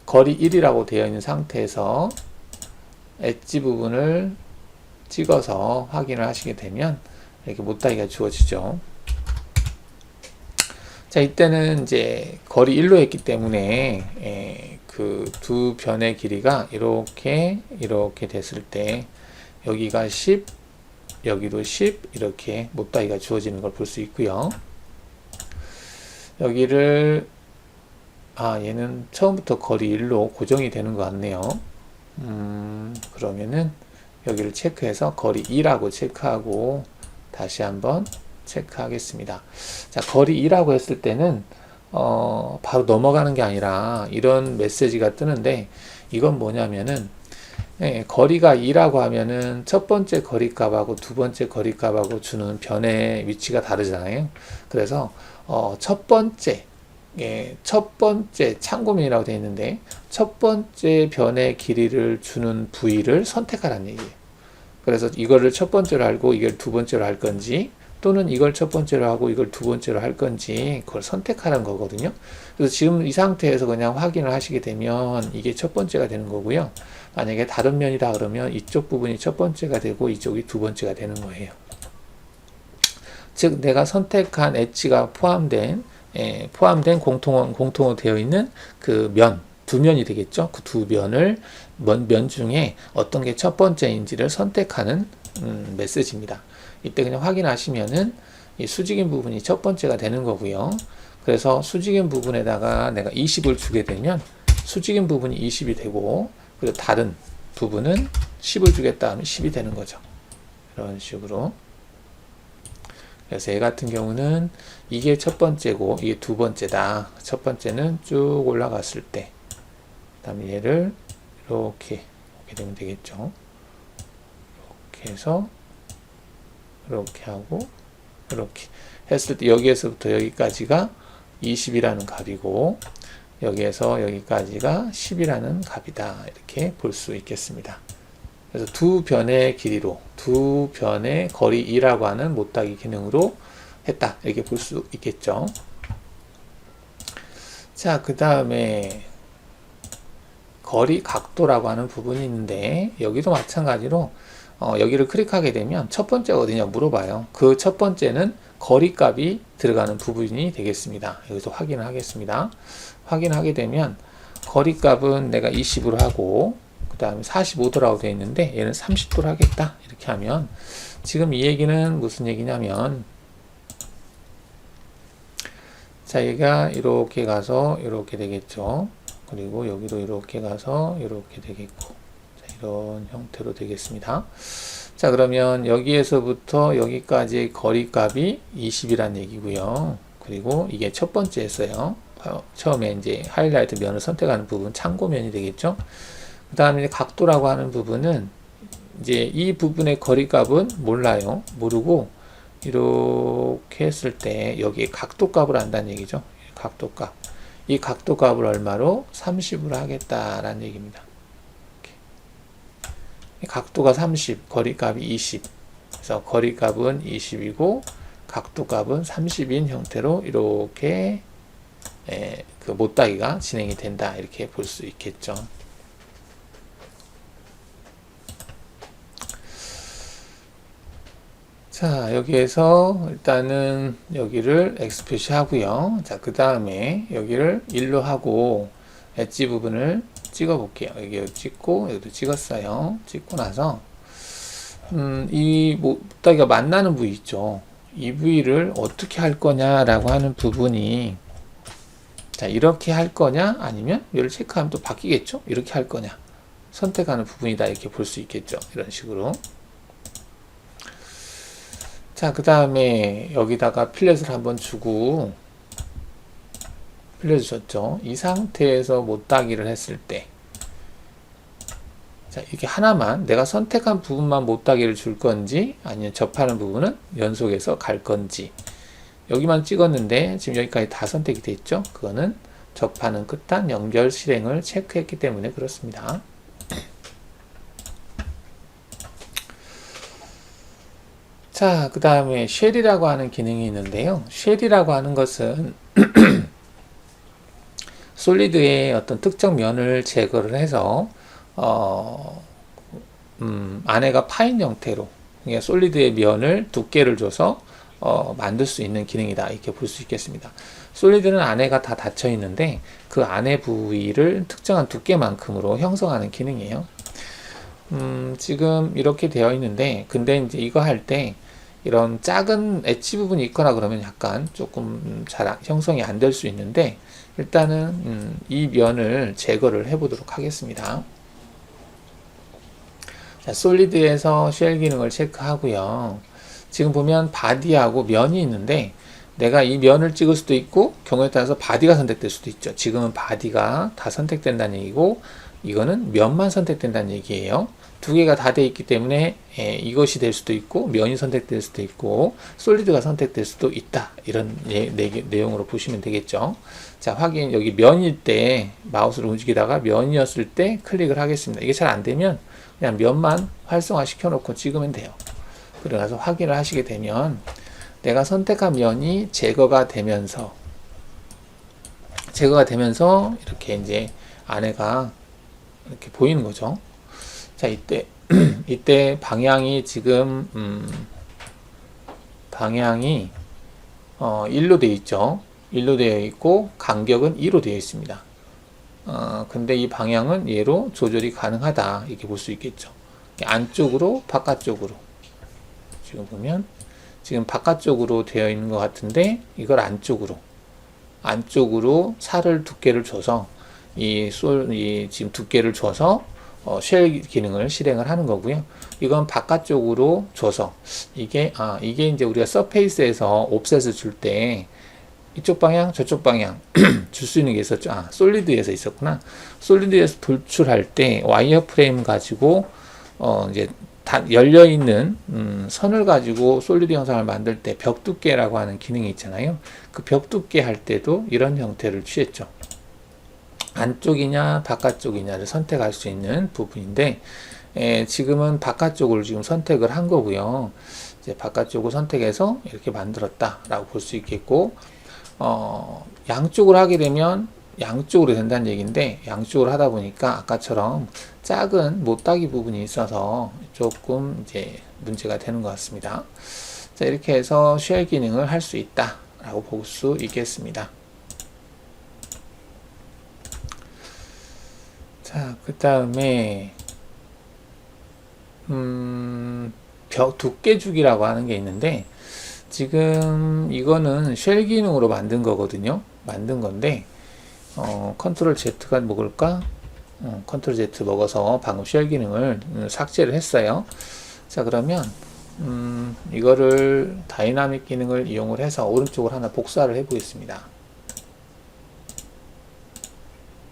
거리 1이라고 되어 있는 상태에서 엣지 부분을 찍어서 확인을 하시게 되면 이렇게 못따기가 주어지죠. 자, 이때는 이제 거리 1로 했기 때문에 그 두 변의 길이가 이렇게 됐을 때 여기가 10, 여기도 10 이렇게 못따기가 주어지는 걸 볼 수 있고요. 여기를 얘는 처음부터 거리 1로 고정이 되는 것 같네요. 그러면은 여기를 체크해서 거리 2라고 체크하고 다시 한번 체크하겠습니다. 자, 거리 2라고 했을 때는 바로 넘어가는 게 아니라 이런 메시지가 뜨는데, 이건 뭐냐면은 거리가 2라고 하면은 첫 번째 거리값하고 두 번째 거리값하고 주는 변의 위치가 다르잖아요. 그래서 첫 번째 참고면이라고 되어 있는데, 첫 번째 변의 길이를 주는 부위를 선택하라는 얘기예요. 그래서 이거를 첫 번째로 알고 이걸 두 번째로 할 건지, 또는 이걸 첫 번째로 하고 이걸 두 번째로 할 건지 그걸 선택하는 거거든요. 그래서 지금 이 상태에서 그냥 확인을 하시게 되면 이게 첫 번째가 되는 거고요. 만약에 다른 면이다 그러면 이쪽 부분이 첫 번째가 되고 이쪽이 두 번째가 되는 거예요. 즉 내가 선택한 엣지가 포함된 공통으로 되어 있는 그 두 면이 되겠죠. 그 두 면을 면 중에 어떤 게 첫 번째인지를 선택하는 메시지입니다. 이때 그냥 확인하시면은 이 수직인 부분이 첫 번째가 되는 거고요. 그래서 수직인 부분에다가 내가 20을 주게 되면 수직인 부분이 20이 되고, 그리고 다른 부분은 10을 주겠다 하면 10이 되는 거죠. 이런 식으로. 그래서 얘 같은 경우는 이게 첫 번째고 이게 두 번째다. 첫 번째는 쭉 올라갔을 때, 그 다음에 얘를 이렇게 되면 되겠죠. 이렇게 해서 이렇게 하고 이렇게 했을 때 여기에서부터 여기까지가 20이라는 값이고 여기에서 여기까지가 10이라는 값이다. 이렇게 볼 수 있겠습니다. 그래서 두 변의 길이로, 두 변의 거리 2라고 하는 못따기 기능으로 했다. 이렇게 볼 수 있겠죠. 자, 그 다음에 거리 각도라고 하는 부분이 있는데, 여기도 마찬가지로 여기를 클릭하게 되면 첫 번째가 어디냐 물어봐요. 그 첫 번째는 거리값이 들어가는 부분이 되겠습니다. 여기서 확인을 하겠습니다. 확인하게 되면 거리값은 내가 20으로 하고 그 다음에 45도라고 되어 있는데 얘는 30도로 하겠다. 이렇게 하면 지금 이 얘기는 무슨 얘기냐면, 자, 얘가 이렇게 가서 이렇게 되겠죠. 그리고 여기도 이렇게 가서 이렇게 되겠고, 이런 형태로 되겠습니다. 자, 그러면 여기에서부터 여기까지의 거리값이 20이란 얘기고요. 그리고 이게 첫 번째였어요. 처음에 이제 하이라이트 면을 선택하는 부분, 참고면이 되겠죠. 그 다음에 각도라고 하는 부분은 이제 이 부분의 거리값은 몰라요. 모르고 이렇게 했을 때 여기에 각도값을 안다는 얘기죠. 각도값. 이 각도값을 얼마로? 30으로 하겠다라는 얘기입니다. 각도가 30, 거리값이 20. 그래서 거리값은 20이고 각도값은 30인 형태로 이렇게 그 못따기가 진행이 된다. 이렇게 볼 수 있겠죠. 자, 여기에서 일단은 여기를 X 표시하고요. 자, 그 다음에 여기를 1로 하고 엣지 부분을 찍어 볼게요. 여기 찍고 여기도 찍었어요. 찍고 나서 이 못다기가 만나는 부위 있죠. 이 부위를 어떻게 할 거냐라고 하는 부분이, 자, 이렇게 할 거냐, 아니면 얘를 체크하면 또 바뀌겠죠? 이렇게 할 거냐. 선택하는 부분이다. 이렇게 볼 수 있겠죠. 이런 식으로. 자, 그 다음에 여기다가 필렛을 한번 주고, 필렛을 줬죠. 이 상태에서 못따기를 했을 때, 자, 이렇게 하나만, 내가 선택한 부분만 못따기를 줄 건지, 아니면 접하는 부분은 연속해서 갈 건지. 여기만 찍었는데, 지금 여기까지 다 선택이 됐죠? 그거는 접하는 끝단 연결 실행을 체크했기 때문에 그렇습니다. 자, 그 다음에 쉘이라고 하는 기능이 있는데요. 쉘이라고 하는 것은 솔리드의 어떤 특정 면을 제거를 해서 안에가 파인 형태로, 그러니까 솔리드의 면을 두께를 줘서 만들 수 있는 기능이다. 이렇게 볼 수 있겠습니다. 솔리드는 안에가 다 닫혀 있는데 그 안에 부위를 특정한 두께만큼으로 형성하는 기능이에요. 지금 이렇게 되어 있는데, 근데 이제 이거 할 때 이런 작은 엣지 부분이 있거나 그러면 약간 조금 잘 형성이 안 될 수 있는데, 일단은 이 면을 제거를 해 보도록 하겠습니다. 자, 솔리드에서 쉘 기능을 체크하고요. 지금 보면 바디하고 면이 있는데, 내가 이 면을 찍을 수도 있고 경우에 따라서 바디가 선택될 수도 있죠. 지금은 바디가 다 선택된다는 얘기고, 이거는 면만 선택된다는 얘기예요. 두 개가 다 돼 있기 때문에 이것이 될 수도 있고 면이 선택될 수도 있고 솔리드가 선택될 수도 있다. 이런 내용으로 보시면 되겠죠. 자, 확인. 여기 면일 때 마우스를 움직이다가 면이었을 때 클릭을 하겠습니다. 이게 잘 안 되면 그냥 면만 활성화 시켜 놓고 찍으면 돼요. 그래서 확인을 하시게 되면 내가 선택한 면이 제거가 되면서 이렇게 이제 안에가 이렇게 보이는 거죠. 자, 이때 방향이 지금 방향이 1로 되어 있죠. 1로 되어 있고 간격은 2로 되어 있습니다. 근데 이 방향은 얘로 조절이 가능하다. 이렇게 볼 수 있겠죠. 안쪽으로 바깥쪽으로, 지금 보면 지금 바깥쪽으로 되어 있는 것 같은데 이걸 안쪽으로 살을 두께를 줘서 지금 두께를 줘서 쉘 기능을 실행을 하는 거고요. 이건 바깥쪽으로 줘서 이게 이제 우리가 서페이스에서 옵셋을 줄 때 이쪽 방향 저쪽 방향 줄 수 있는 게 있었죠. 솔리드에서 있었구나. 솔리드에서 돌출할 때 와이어 프레임 가지고 이제 다 열려 있는 선을 가지고 솔리드 형상을 만들 때 벽 두께라고 하는 기능이 있잖아요. 그 벽 두께 할 때도 이런 형태를 취했죠. 안쪽이냐 바깥쪽이냐를 선택할 수 있는 부분인데, 지금은 바깥쪽을 지금 선택을 한 거고요. 이제 바깥쪽을 선택해서 이렇게 만들었다라고 볼 수 있겠고, 양쪽으로 하게 되면 양쪽으로 된다는 얘기인데, 양쪽으로 하다 보니까 아까처럼 작은 못따기 부분이 있어서 조금 이제 문제가 되는 것 같습니다. 자, 이렇게 해서 쉘 기능을 할 수 있다라고 볼 수 있겠습니다. 자, 그 다음에 벽 두께주기라고 하는 게 있는데, 지금 이거는 쉘 기능으로 만든 거거든요. 만든 건데 컨트롤 Z가 먹을까? 컨트롤 Z 먹어서 방금 쉘 기능을 삭제를 했어요. 자, 그러면 이거를 다이나믹 기능을 이용을 해서 오른쪽으로 하나 복사를 해 보겠습니다.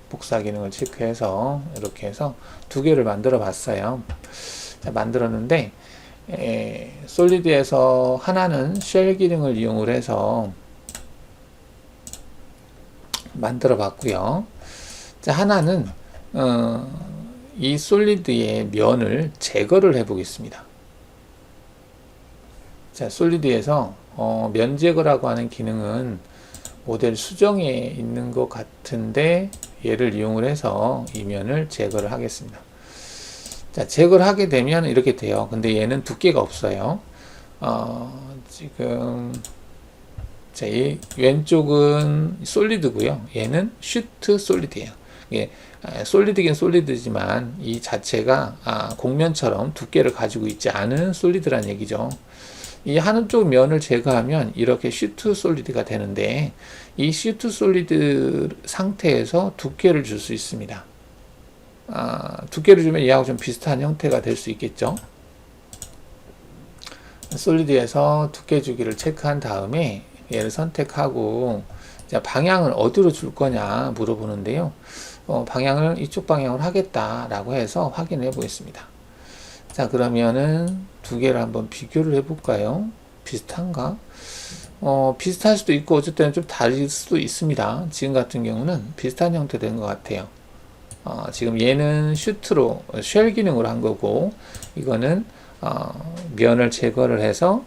복사 기능을 체크해서 이렇게 해서 두 개를 만들어 봤어요. 자, 만들었는데 솔리드에서 하나는 쉘 기능을 이용을 해서 만들어 봤고요. 자, 하나는 이 솔리드의 면을 제거를 해 보겠습니다. 자, 솔리드에서 면 제거라고 하는 기능은 모델 수정에 있는 것 같은데 얘를 이용을 해서 이 면을 제거를 하겠습니다. 자, 제거를 하게 되면 이렇게 돼요. 근데 얘는 두께가 없어요. 지금 자, 이 왼쪽은 솔리드고요. 얘는 슈트 솔리드예요. 이게 솔리드긴 솔리드지만 이 자체가 곡면처럼 두께를 가지고 있지 않은 솔리드란 얘기죠. 이 한쪽 면을 제거하면 이렇게 슈트 솔리드가 되는데, 이 슈트 솔리드 상태에서 두께를 줄 수 있습니다. 두께를 주면 얘하고 좀 비슷한 형태가 될 수 있겠죠. 솔리드에서 두께 주기를 체크한 다음에 얘를 선택하고, 자, 방향을 어디로 줄 거냐 물어보는데요. 방향을 이쪽 방향으로 하겠다라고 해서 확인해 보겠습니다. 자, 그러면은 두 개를 한번 비교를 해 볼까요? 비슷한가? 비슷할 수도 있고 어쨌든 좀 다를 수도 있습니다. 지금 같은 경우는 비슷한 형태 된 것 같아요. 지금 얘는 슈트로 쉘 기능으로 한 거고, 이거는 면을 제거를 해서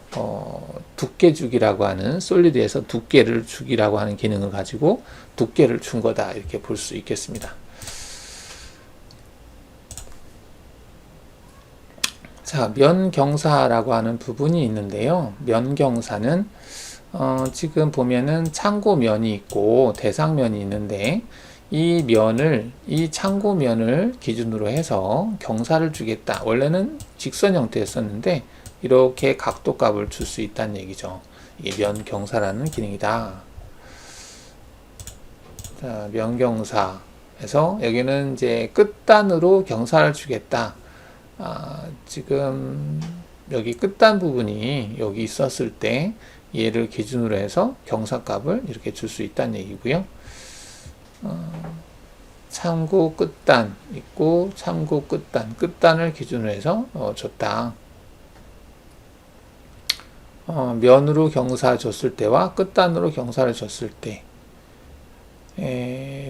두께 주기라고 하는, 솔리드에서 두께를 주기라고 하는 기능을 가지고 두께를 준 거다, 이렇게 볼 수 있겠습니다. 자, 면경사라고 하는 부분이 있는데요. 면경사는 지금 보면은 참고면이 있고 대상면이 있는데, 이 참고면을 기준으로 해서 경사를 주겠다. 원래는 직선 형태였었는데 이렇게 각도 값을 줄 수 있다는 얘기죠. 이게 면경사라는 기능이다. 자, 면경사에서 여기는 이제 끝단으로 경사를 주겠다. 지금 여기 끝단 부분이 여기 있었을 때 얘를 기준으로 해서 경사값을 이렇게 줄 수 있다는 얘기고요. 참고 끝단 있고, 참고 끝단을 기준으로 해서 줬다. 면으로 경사 줬을 때와 끝단으로 경사를 줬을 때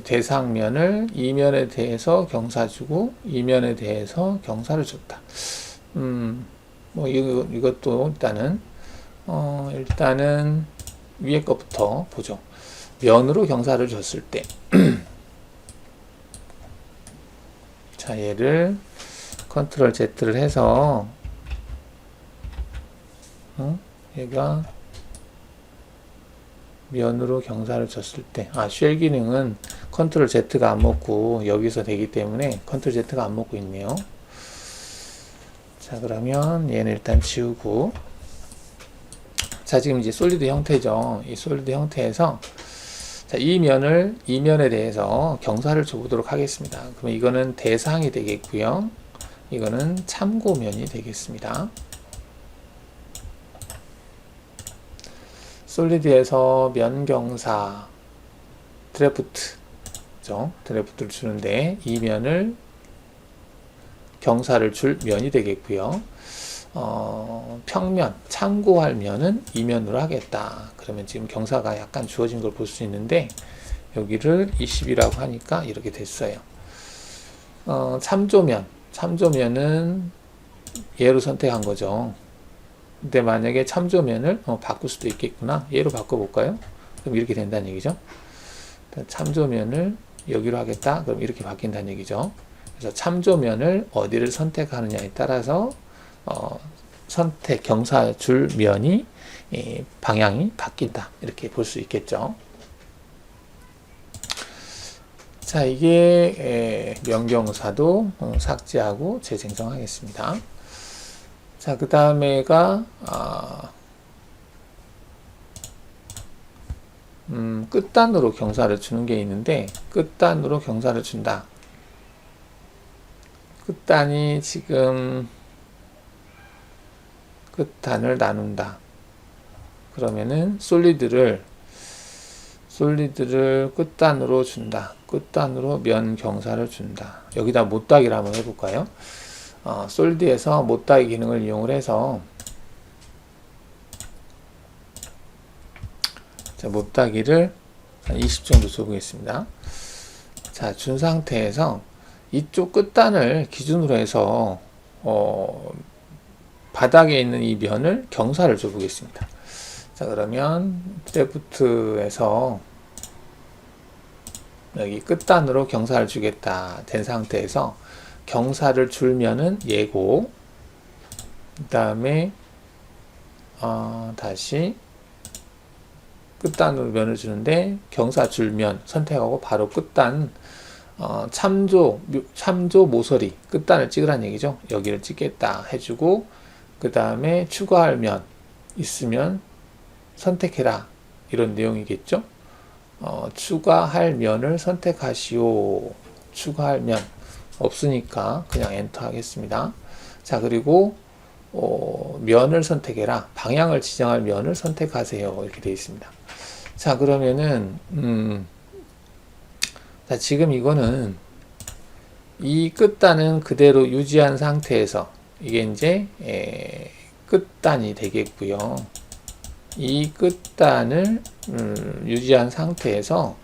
대상면을 이면에 대해서 경사 주고 이면에 대해서 경사를 줬다. 뭐 이것도 일단은 위에 것부터 보죠. 면으로 경사를 줬을 때 자, 얘를 컨트롤 Z를 해서 얘가 면으로 경사를 줬을 때, 쉘 기능은 컨트롤 Z가 안 먹고 여기서 되기 때문에 컨트롤 Z가 안 먹고 있네요. 자, 그러면 얘는 일단 지우고, 자, 지금 이제 솔리드 형태죠. 이 솔리드 형태에서 자, 이 면에 대해서 경사를 줘보도록 하겠습니다. 그러면 이거는 대상이 되겠고요. 이거는 참고면이 되겠습니다. 솔리드에서 면경사 드래프트죠. 드래프트를 주는데 이 면을 경사를 줄 면이 되겠고요. 평면, 참고할 면은 이 면으로 하겠다. 그러면 지금 경사가 약간 주어진 걸 볼 수 있는데 여기를 20이라고 하니까 이렇게 됐어요. 참조면은 얘로 선택한 거죠. 근데 만약에 참조면을 바꿀 수도 있겠구나. 얘로 바꿔볼까요? 그럼 이렇게 된다는 얘기죠. 참조면을 여기로 하겠다. 그럼 이렇게 바뀐다는 얘기죠. 그래서 참조면을 어디를 선택하느냐에 따라서 경사 줄 면이 방향이 바뀐다. 이렇게 볼 수 있겠죠. 자, 이게 면경사도 삭제하고 재생성하겠습니다. 자, 그 다음에가 끝단으로 경사를 주는 게 있는데, 끝단으로 경사를 준다. 끝단이 지금 끝단을 나눈다. 그러면은 솔리드를 끝단으로 준다. 끝단으로 면 경사를 준다. 여기다 못따기를 한번 해볼까요? 솔리드에서 못따기 기능을 이용을 해서 자, 못따기를 한 20 정도 줘보겠습니다. 자, 준 상태에서 이쪽 끝단을 기준으로 해서 바닥에 있는 이 면을 경사를 줘보겠습니다. 자, 그러면 드래프트에서 여기 끝단으로 경사를 주겠다 된 상태에서 경사를 줄면은 얘고, 그 다음에 다시 끝단으로 면을 주는데 경사 줄면 선택하고 바로 끝단 참조 모서리 끝단을 찍으란 얘기죠. 여기를 찍겠다 해주고, 그 다음에 추가할 면 있으면 선택해라, 이런 내용이겠죠. 추가할 면을 선택하시오. 추가할 면 없으니까 그냥 엔터 하겠습니다. 자, 그리고 면을 선택해라, 방향을 지정할 면을 선택하세요, 이렇게 되어 있습니다. 자, 그러면은 자, 지금 이거는 이 끝단은 그대로 유지한 상태에서, 이게 이제 끝단이 되겠고요. 이 끝단을 유지한 상태에서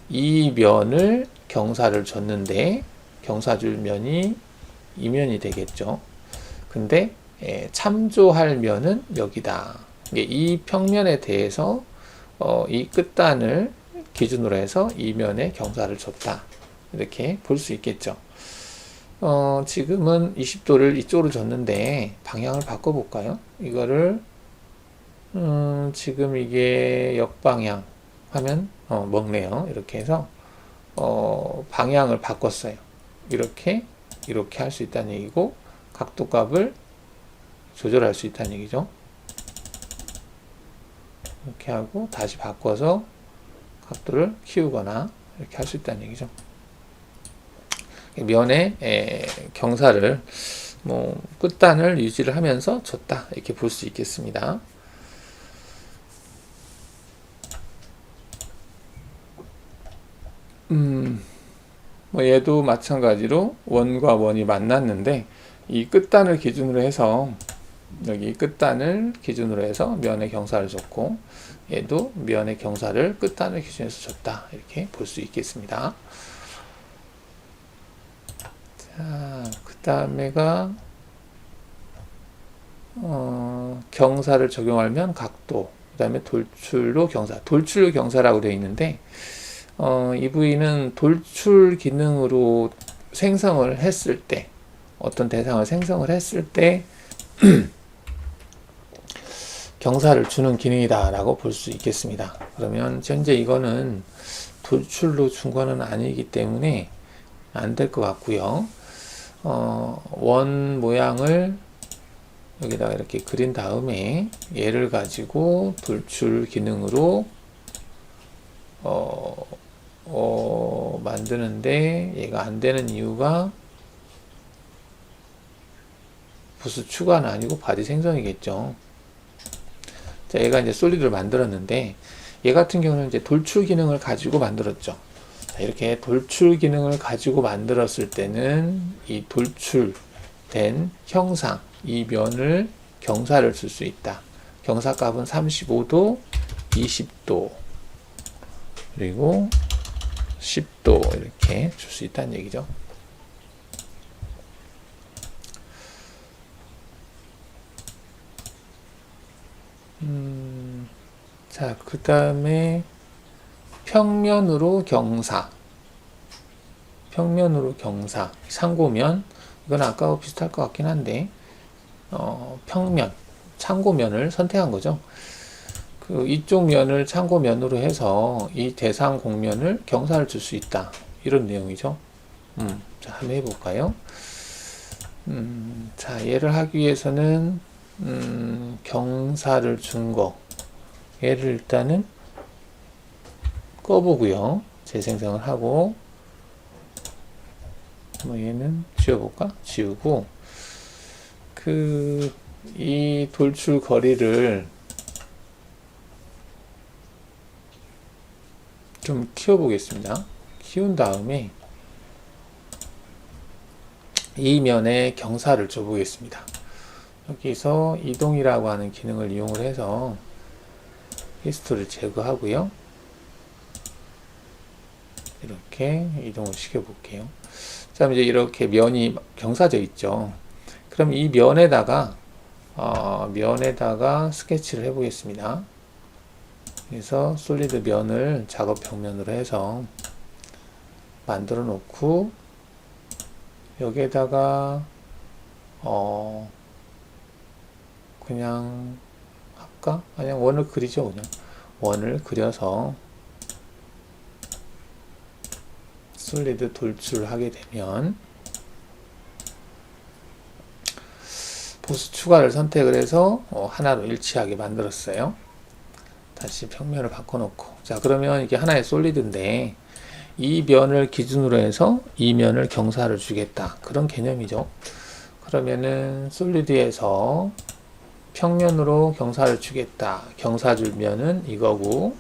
이 면을 경사를 줬는데, 경사줄 면이 이 면이 되겠죠. 근데 참조할 면은 여기다. 이 평면에 대해서 이 끝단을 기준으로 해서 이 면에 경사를 줬다, 이렇게 볼 수 있겠죠. 지금은 20도를 이쪽으로 줬는데 방향을 바꿔 볼까요? 이거를 지금 이게 역방향 하면 먹네요. 이렇게 해서 방향을 바꿨어요. 이렇게 할 수 있다는 얘기고, 각도값을 조절할 수 있다는 얘기죠. 이렇게 하고 다시 바꿔서 각도를 키우거나 이렇게 할 수 있다는 얘기죠. 면의 경사를 끝단을 유지를 하면서 줬다, 이렇게 볼 수 있겠습니다. 얘도 마찬가지로 원과 원이 만났는데, 이 끝단을 기준으로 해서, 여기 끝단을 기준으로 해서 면의 경사를 줬고, 얘도 면의 경사를 끝단을 기준해서 줬다, 이렇게 볼 수 있겠습니다. 자, 그 다음에가 경사를 적용하면 각도, 그 다음에 돌출로 경사, 돌출로 경사라고 되어 있는데, 이 부위는 돌출 기능으로 생성을 했을 때, 어떤 대상을 생성을 했을 때 경사를 주는 기능이다 라고 볼 수 있겠습니다. 그러면 현재 이거는 돌출로 준 거는 아니기 때문에 안 될 것 같고요. 원 모양을 여기다가 이렇게 그린 다음에 얘를 가지고 돌출 기능으로 만드는데, 얘가 안 되는 이유가 부수 추가는 아니고 바디 생성이겠죠. 자, 얘가 이제 솔리드를 만들었는데, 얘 같은 경우는 이제 돌출 기능을 가지고 만들었죠. 자, 이렇게 돌출 기능을 가지고 만들었을 때는 이 돌출된 형상, 이 면을 경사를 줄 수 있다. 경사 값은 35도, 20도, 그리고 10도 이렇게 줄 수 있다는 얘기죠. 자, 그 다음에 평면으로 경사, 상고면, 이건 아까와 비슷할 것 같긴 한데, 평면, 참고면을 선택한 거죠. 이쪽 면을 참고면으로 해서 이 대상 공면을 경사를 줄 수 있다, 이런 내용이죠. 자, 한번 해볼까요? 자, 얘를 하기 위해서는 경사를 준 거, 얘를 일단은 꺼보고요. 재생성을 하고, 얘는 지워볼까? 지우고, 이 돌출 거리를 좀 키워보겠습니다. 키운 다음에 이 면에 경사를 줘보겠습니다. 여기서 이동이라고 하는 기능을 이용을 해서 히스토리를 제거하고요. 이렇게 이동을 시켜볼게요. 자, 이제 이렇게 면이 경사져 있죠. 그럼 이 면에다가 스케치를 해보겠습니다. 그래서 솔리드 면을 작업 평면으로 해서 만들어 놓고, 여기에다가 그냥 할까? 그냥 원을 그리죠. 그냥 원을 그려서 솔리드 돌출하게 되면 보스 추가를 선택을 해서 하나로 일치하게 만들었어요. 다시 평면을 바꿔놓고, 자 그러면 이게 하나의 솔리드인데 이 면을 기준으로 해서 이 면을 경사를 주겠다, 그런 개념이죠. 그러면은 솔리드에서 평면으로 경사를 주겠다, 경사 줄 면은 이거고,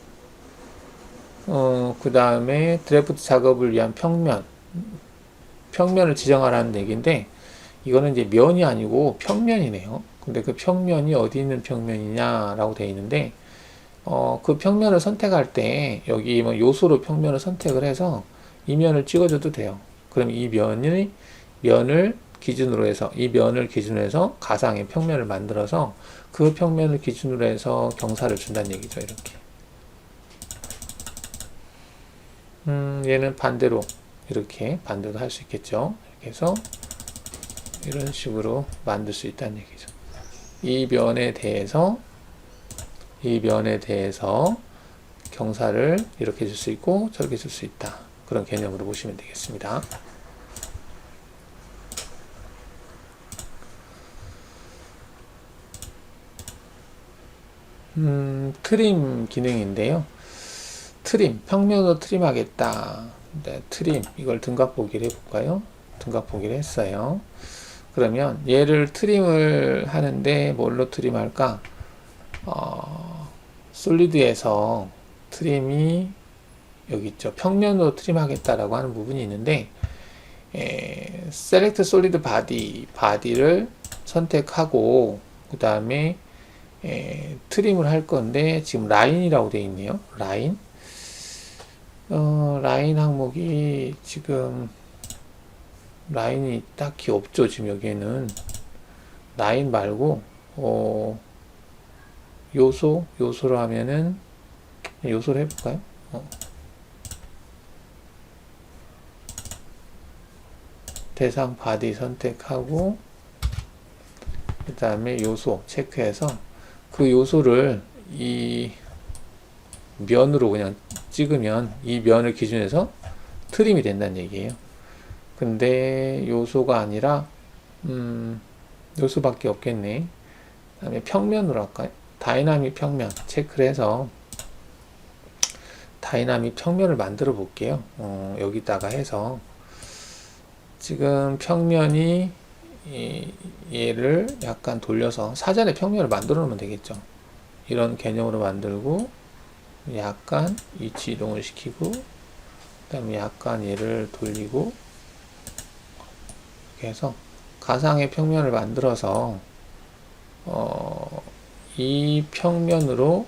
그 다음에 드래프트 작업을 위한 평면을 지정하라는 얘기인데, 이거는 이제 면이 아니고 평면이네요. 근데 그 평면이 어디 있는 평면이냐라고 되어 있는데, 그 평면을 선택할 때 여기 뭐 요소로 평면을 선택을 해서 이 면을 찍어줘도 돼요. 그럼 이 면을 기준으로 해서 가상의 평면을 만들어서 그 평면을 기준으로 해서 경사를 준다는 얘기죠. 이렇게. 얘는 반대로 반대도 할 수 있겠죠. 이렇게 해서 이런 식으로 만들 수 있다는 얘기죠. 이 면에 대해서 경사를 이렇게 줄 수 있고 저렇게 줄 수 있다, 그런 개념으로 보시면 되겠습니다. 트림 기능인데요. 평면으로 트림하겠다. 네, 이걸 등각 보기를 해볼까요? 등각 보기를 했어요. 그러면 얘를 트림을 하는데 뭘로 트림할까? 솔리드에서 트림이 여기 있죠. 평면으로 트림하겠다라고 하는 부분이 있는데, Select Solid Body를 선택하고 그 다음에 트림을 할 건데, 지금 라인이라고 되어 있네요. 라인 항목이 지금 라인이 딱히 없죠. 지금 여기에는 라인 말고 요소로 하면은 요소로 해볼까요? 대상 바디 선택하고 그 다음에 요소 체크해서 그 요소를 이 면으로 그냥 찍으면 이 면을 기준해서 트림이 된다는 얘기예요. 근데 요소가 아니라 요소밖에 없겠네. 그 다음에 평면으로 할까요? 다이나믹 평면 체크를 해서 다이나믹 평면을 만들어 볼게요. 여기다가 해서 지금 평면이 얘를 약간 돌려서 사전에 평면을 만들어 놓으면 되겠죠. 이런 개념으로 만들고 약간 위치 이동을 시키고 그 다음에 약간 얘를 돌리고 이렇게 해서 가상의 평면을 만들어서 이 평면으로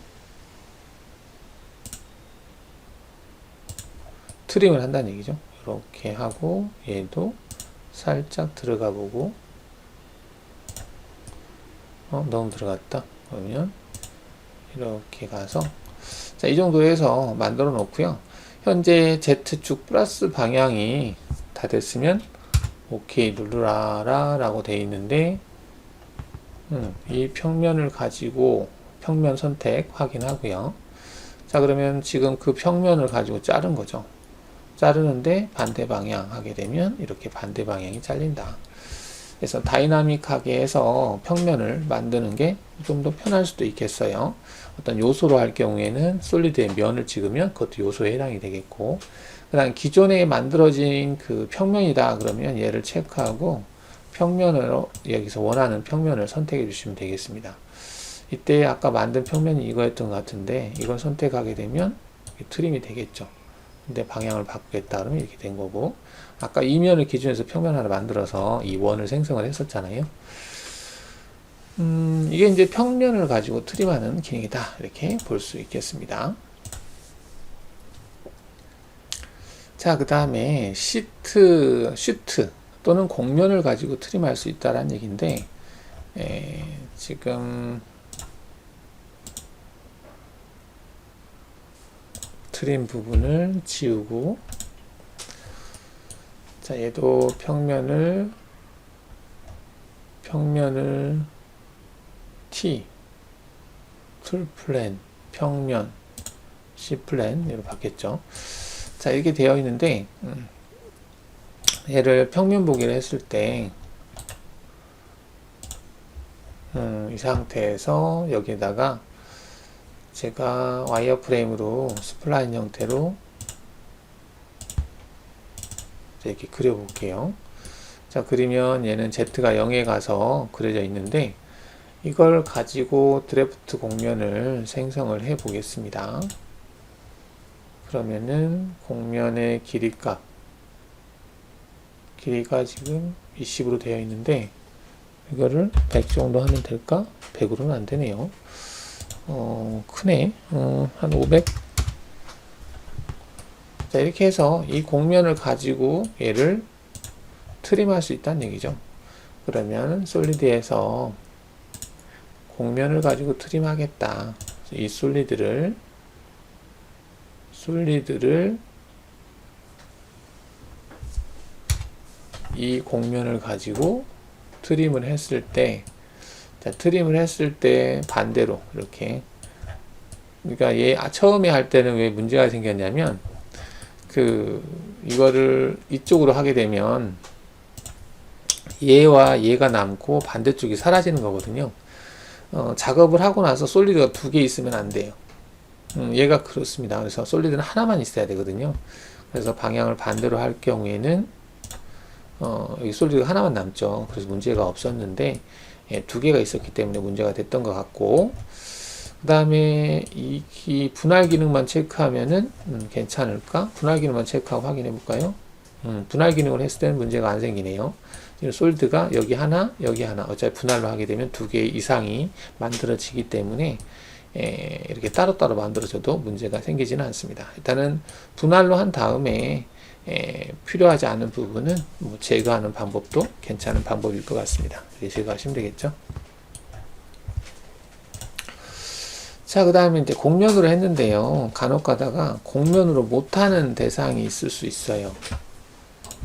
트림을 한다는 얘기죠. 이렇게 하고 얘도 살짝 들어가 보고 너무 들어갔다. 그러면 이렇게 가서 자, 이 정도 해서 만들어 놓고요. 현재 Z축 플러스 방향이 다 됐으면 OK 누르라 라고 되어 있는데, 이 평면을 가지고 평면 선택 확인하고요. 자, 그러면 지금 그 평면을 가지고 자른 거죠. 자르는데 반대 방향 하게 되면 이렇게 반대 방향이 잘린다. 그래서 다이나믹하게 해서 평면을 만드는 게 좀 더 편할 수도 있겠어요. 어떤 요소로 할 경우에는 솔리드의 면을 찍으면 그것도 요소에 해당이 되겠고, 그 다음 기존에 만들어진 그 평면이다 그러면 얘를 체크하고 평면으로 여기서 원하는 평면을 선택해 주시면 되겠습니다. 이때 아까 만든 평면이 이거였던 것 같은데 이걸 선택하게 되면 트림이 되겠죠. 근데 방향을 바꾸겠다 그러면 이렇게 된 거고, 아까 이 면을 기준해서 평면 하나 만들어서 이 원을 생성을 했었잖아요. 이게 이제 평면을 가지고 트림하는 기능이다, 이렇게 볼 수 있겠습니다. 자, 그 다음에 슈트 또는 곡면을 가지고 트림할 수 있다라는 얘기인데, 지금 트림 부분을 지우고, 자, 얘도 평면을 T, 툴 플랜, 평면, C 플랜, 이로 바뀌었죠. 자, 이렇게 되어 있는데, 얘를 평면 보기를 했을 때 이 상태에서 여기에다가 제가 와이어프레임으로 스플라인 형태로 이렇게 그려볼게요. 자, 그리면 얘는 Z가 0에 가서 그려져 있는데 이걸 가지고 드래프트 공면을 생성을 해 보겠습니다. 그러면은 공면의 길이가 지금 20으로 되어 있는데 이거를 100 정도 하면 될까? 100으로는 안 되네요. 크네. 한 500. 자, 이렇게 해서 이 공면을 가지고 얘를 트림할 수 있다는 얘기죠. 그러면 솔리드에서 공면을 가지고 트림하겠다. 이 솔리드를 이 공면을 가지고 트림을 했을 때, 자, 트림을 했을 때 반대로 이렇게, 그러니까 얘 처음에 할 때는 왜 문제가 생겼냐면 이거를 이쪽으로 하게 되면 얘와 얘가 남고 반대쪽이 사라지는 거거든요. 작업을 하고 나서 솔리드가 두 개 있으면 안 돼요. 얘가 그렇습니다. 그래서 솔리드는 하나만 있어야 되거든요. 그래서 방향을 반대로 할 경우에는 여기 솔리드가 하나만 남죠. 그래서 문제가 없었는데 두 개가 있었기 때문에 문제가 됐던 것 같고, 그 다음에 이 분할 기능만 체크하면은 괜찮을까? 분할 기능만 체크하고 확인해 볼까요? 분할 기능을 했을 때는 문제가 안 생기네요. 솔리드가 여기 하나, 여기 하나, 어차피 분할로 하게 되면 두 개 이상이 만들어지기 때문에 이렇게 따로따로 만들어져도 문제가 생기지는 않습니다. 일단은 분할로 한 다음에 필요하지 않은 부분은 뭐 제거하는 방법도 괜찮은 방법일 것 같습니다. 이렇게 제거하시면 되겠죠. 자, 그 다음에 이제 곡면으로 했는데요. 간혹 가다가 곡면으로 못하는 대상이 있을 수 있어요.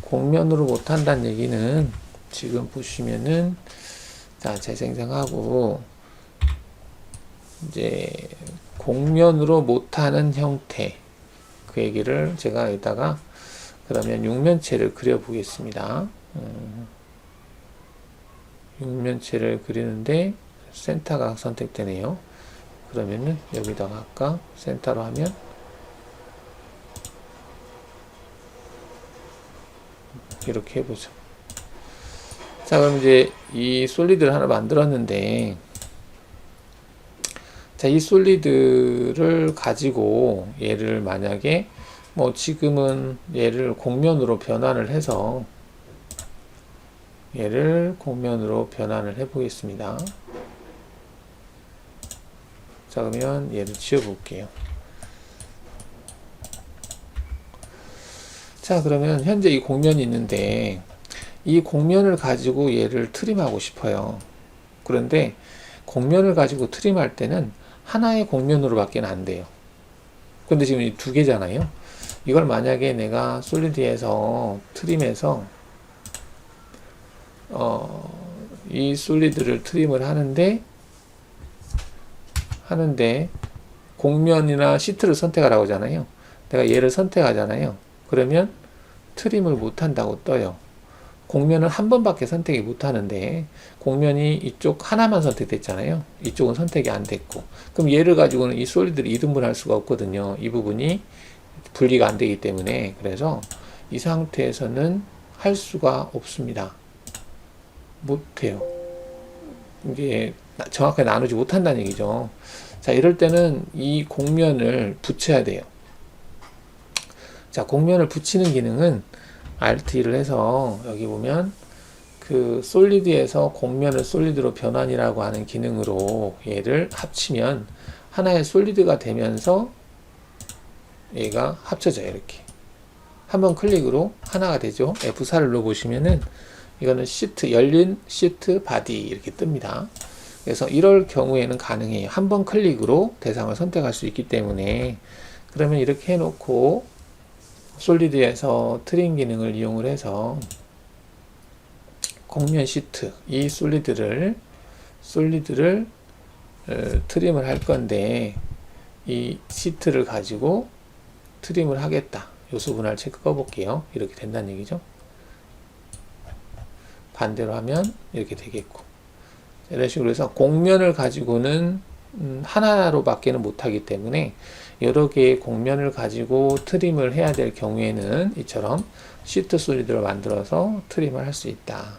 곡면으로 못한다는 얘기는 지금 보시면은, 자, 재생성하고, 이제, 곡면으로 못하는 형태. 그 얘기를 제가 여기다가, 그러면 육면체를 그려보겠습니다. 육면체를 그리는데, 센터가 선택되네요. 그러면은, 여기다가 아까 센터로 하면, 이렇게 해보죠. 자, 그럼 이제 이 솔리드를 하나 만들었는데, 자, 이 솔리드를 가지고 얘를 만약에 뭐 지금은 얘를 곡면으로 변환을 해서 얘를 곡면으로 변환을 해 보겠습니다. 자, 그러면 얘를 지워 볼게요. 자, 그러면 현재 이 곡면이 있는데 이 곡면을 가지고 얘를 트림하고 싶어요. 그런데 곡면을 가지고 트림할 때는 하나의 곡면으로 밖에 안 돼요. 근데 지금 이 두 개잖아요. 이걸 만약에 내가 솔리드에서 트림해서 이 솔리드를 트림을 하는데 곡면이나 시트를 선택하라고 하잖아요. 내가 얘를 선택하잖아요. 그러면 트림을 못 한다고 떠요. 곡면은 한 번밖에 선택이 못 하는데 곡면이 이쪽 하나만 선택됐잖아요. 이쪽은 선택이 안 됐고, 그럼 얘를 가지고는 이 솔리드를 이등분할 수가 없거든요. 이 부분이 분리가 안 되기 때문에. 그래서 이 상태에서는 할 수가 없습니다. 못해요. 이게 정확하게 나누지 못한다는 얘기죠. 자, 이럴 때는 이 곡면을 붙여야 돼요. 자, 곡면을 붙이는 기능은 Alt-E를 해서 여기 보면 그 솔리드에서 곡면을 솔리드로 변환이라고 하는 기능으로 얘를 합치면 하나의 솔리드가 되면서 얘가 합쳐져요. 이렇게 한번 클릭으로 하나가 되죠. F4를 눌러보시면은 이거는 시트, 열린 시트 바디 이렇게 뜹니다. 그래서 이럴 경우에는 가능해요. 한 번 클릭으로 대상을 선택할 수 있기 때문에. 그러면 이렇게 해놓고 솔리드에서 트림 기능을 이용을 해서 곡면 시트, 이 솔리드를 트림을 할 건데 이 시트를 가지고 트림을 하겠다. 요소 분할 체크 꺼볼게요. 이렇게 된다는 얘기죠. 반대로 하면 이렇게 되겠고, 이런 식으로 해서 곡면을 가지고는 하나로 밖에는 못하기 때문에 여러 개의 곡면을 가지고 트림을 해야 될 경우에는 이처럼 시트 솔리드를 만들어서 트림을 할 수 있다.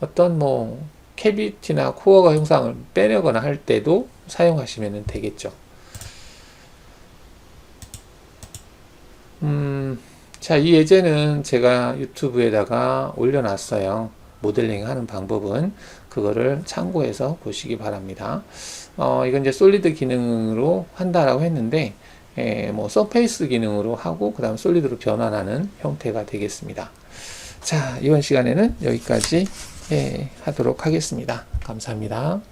어떤 뭐 캐비티나 코어가 형상을 빼려거나 할 때도 사용하시면 되겠죠. 자, 이 예제는 제가 유튜브에다가 올려놨어요. 모델링 하는 방법은 그거를 참고해서 보시기 바랍니다. 이건 이제 솔리드 기능으로 한다라고 했는데, 뭐 서페이스 기능으로 하고 그 다음 솔리드로 변환하는 형태가 되겠습니다. 자, 이번 시간에는 여기까지 하도록 하겠습니다. 감사합니다.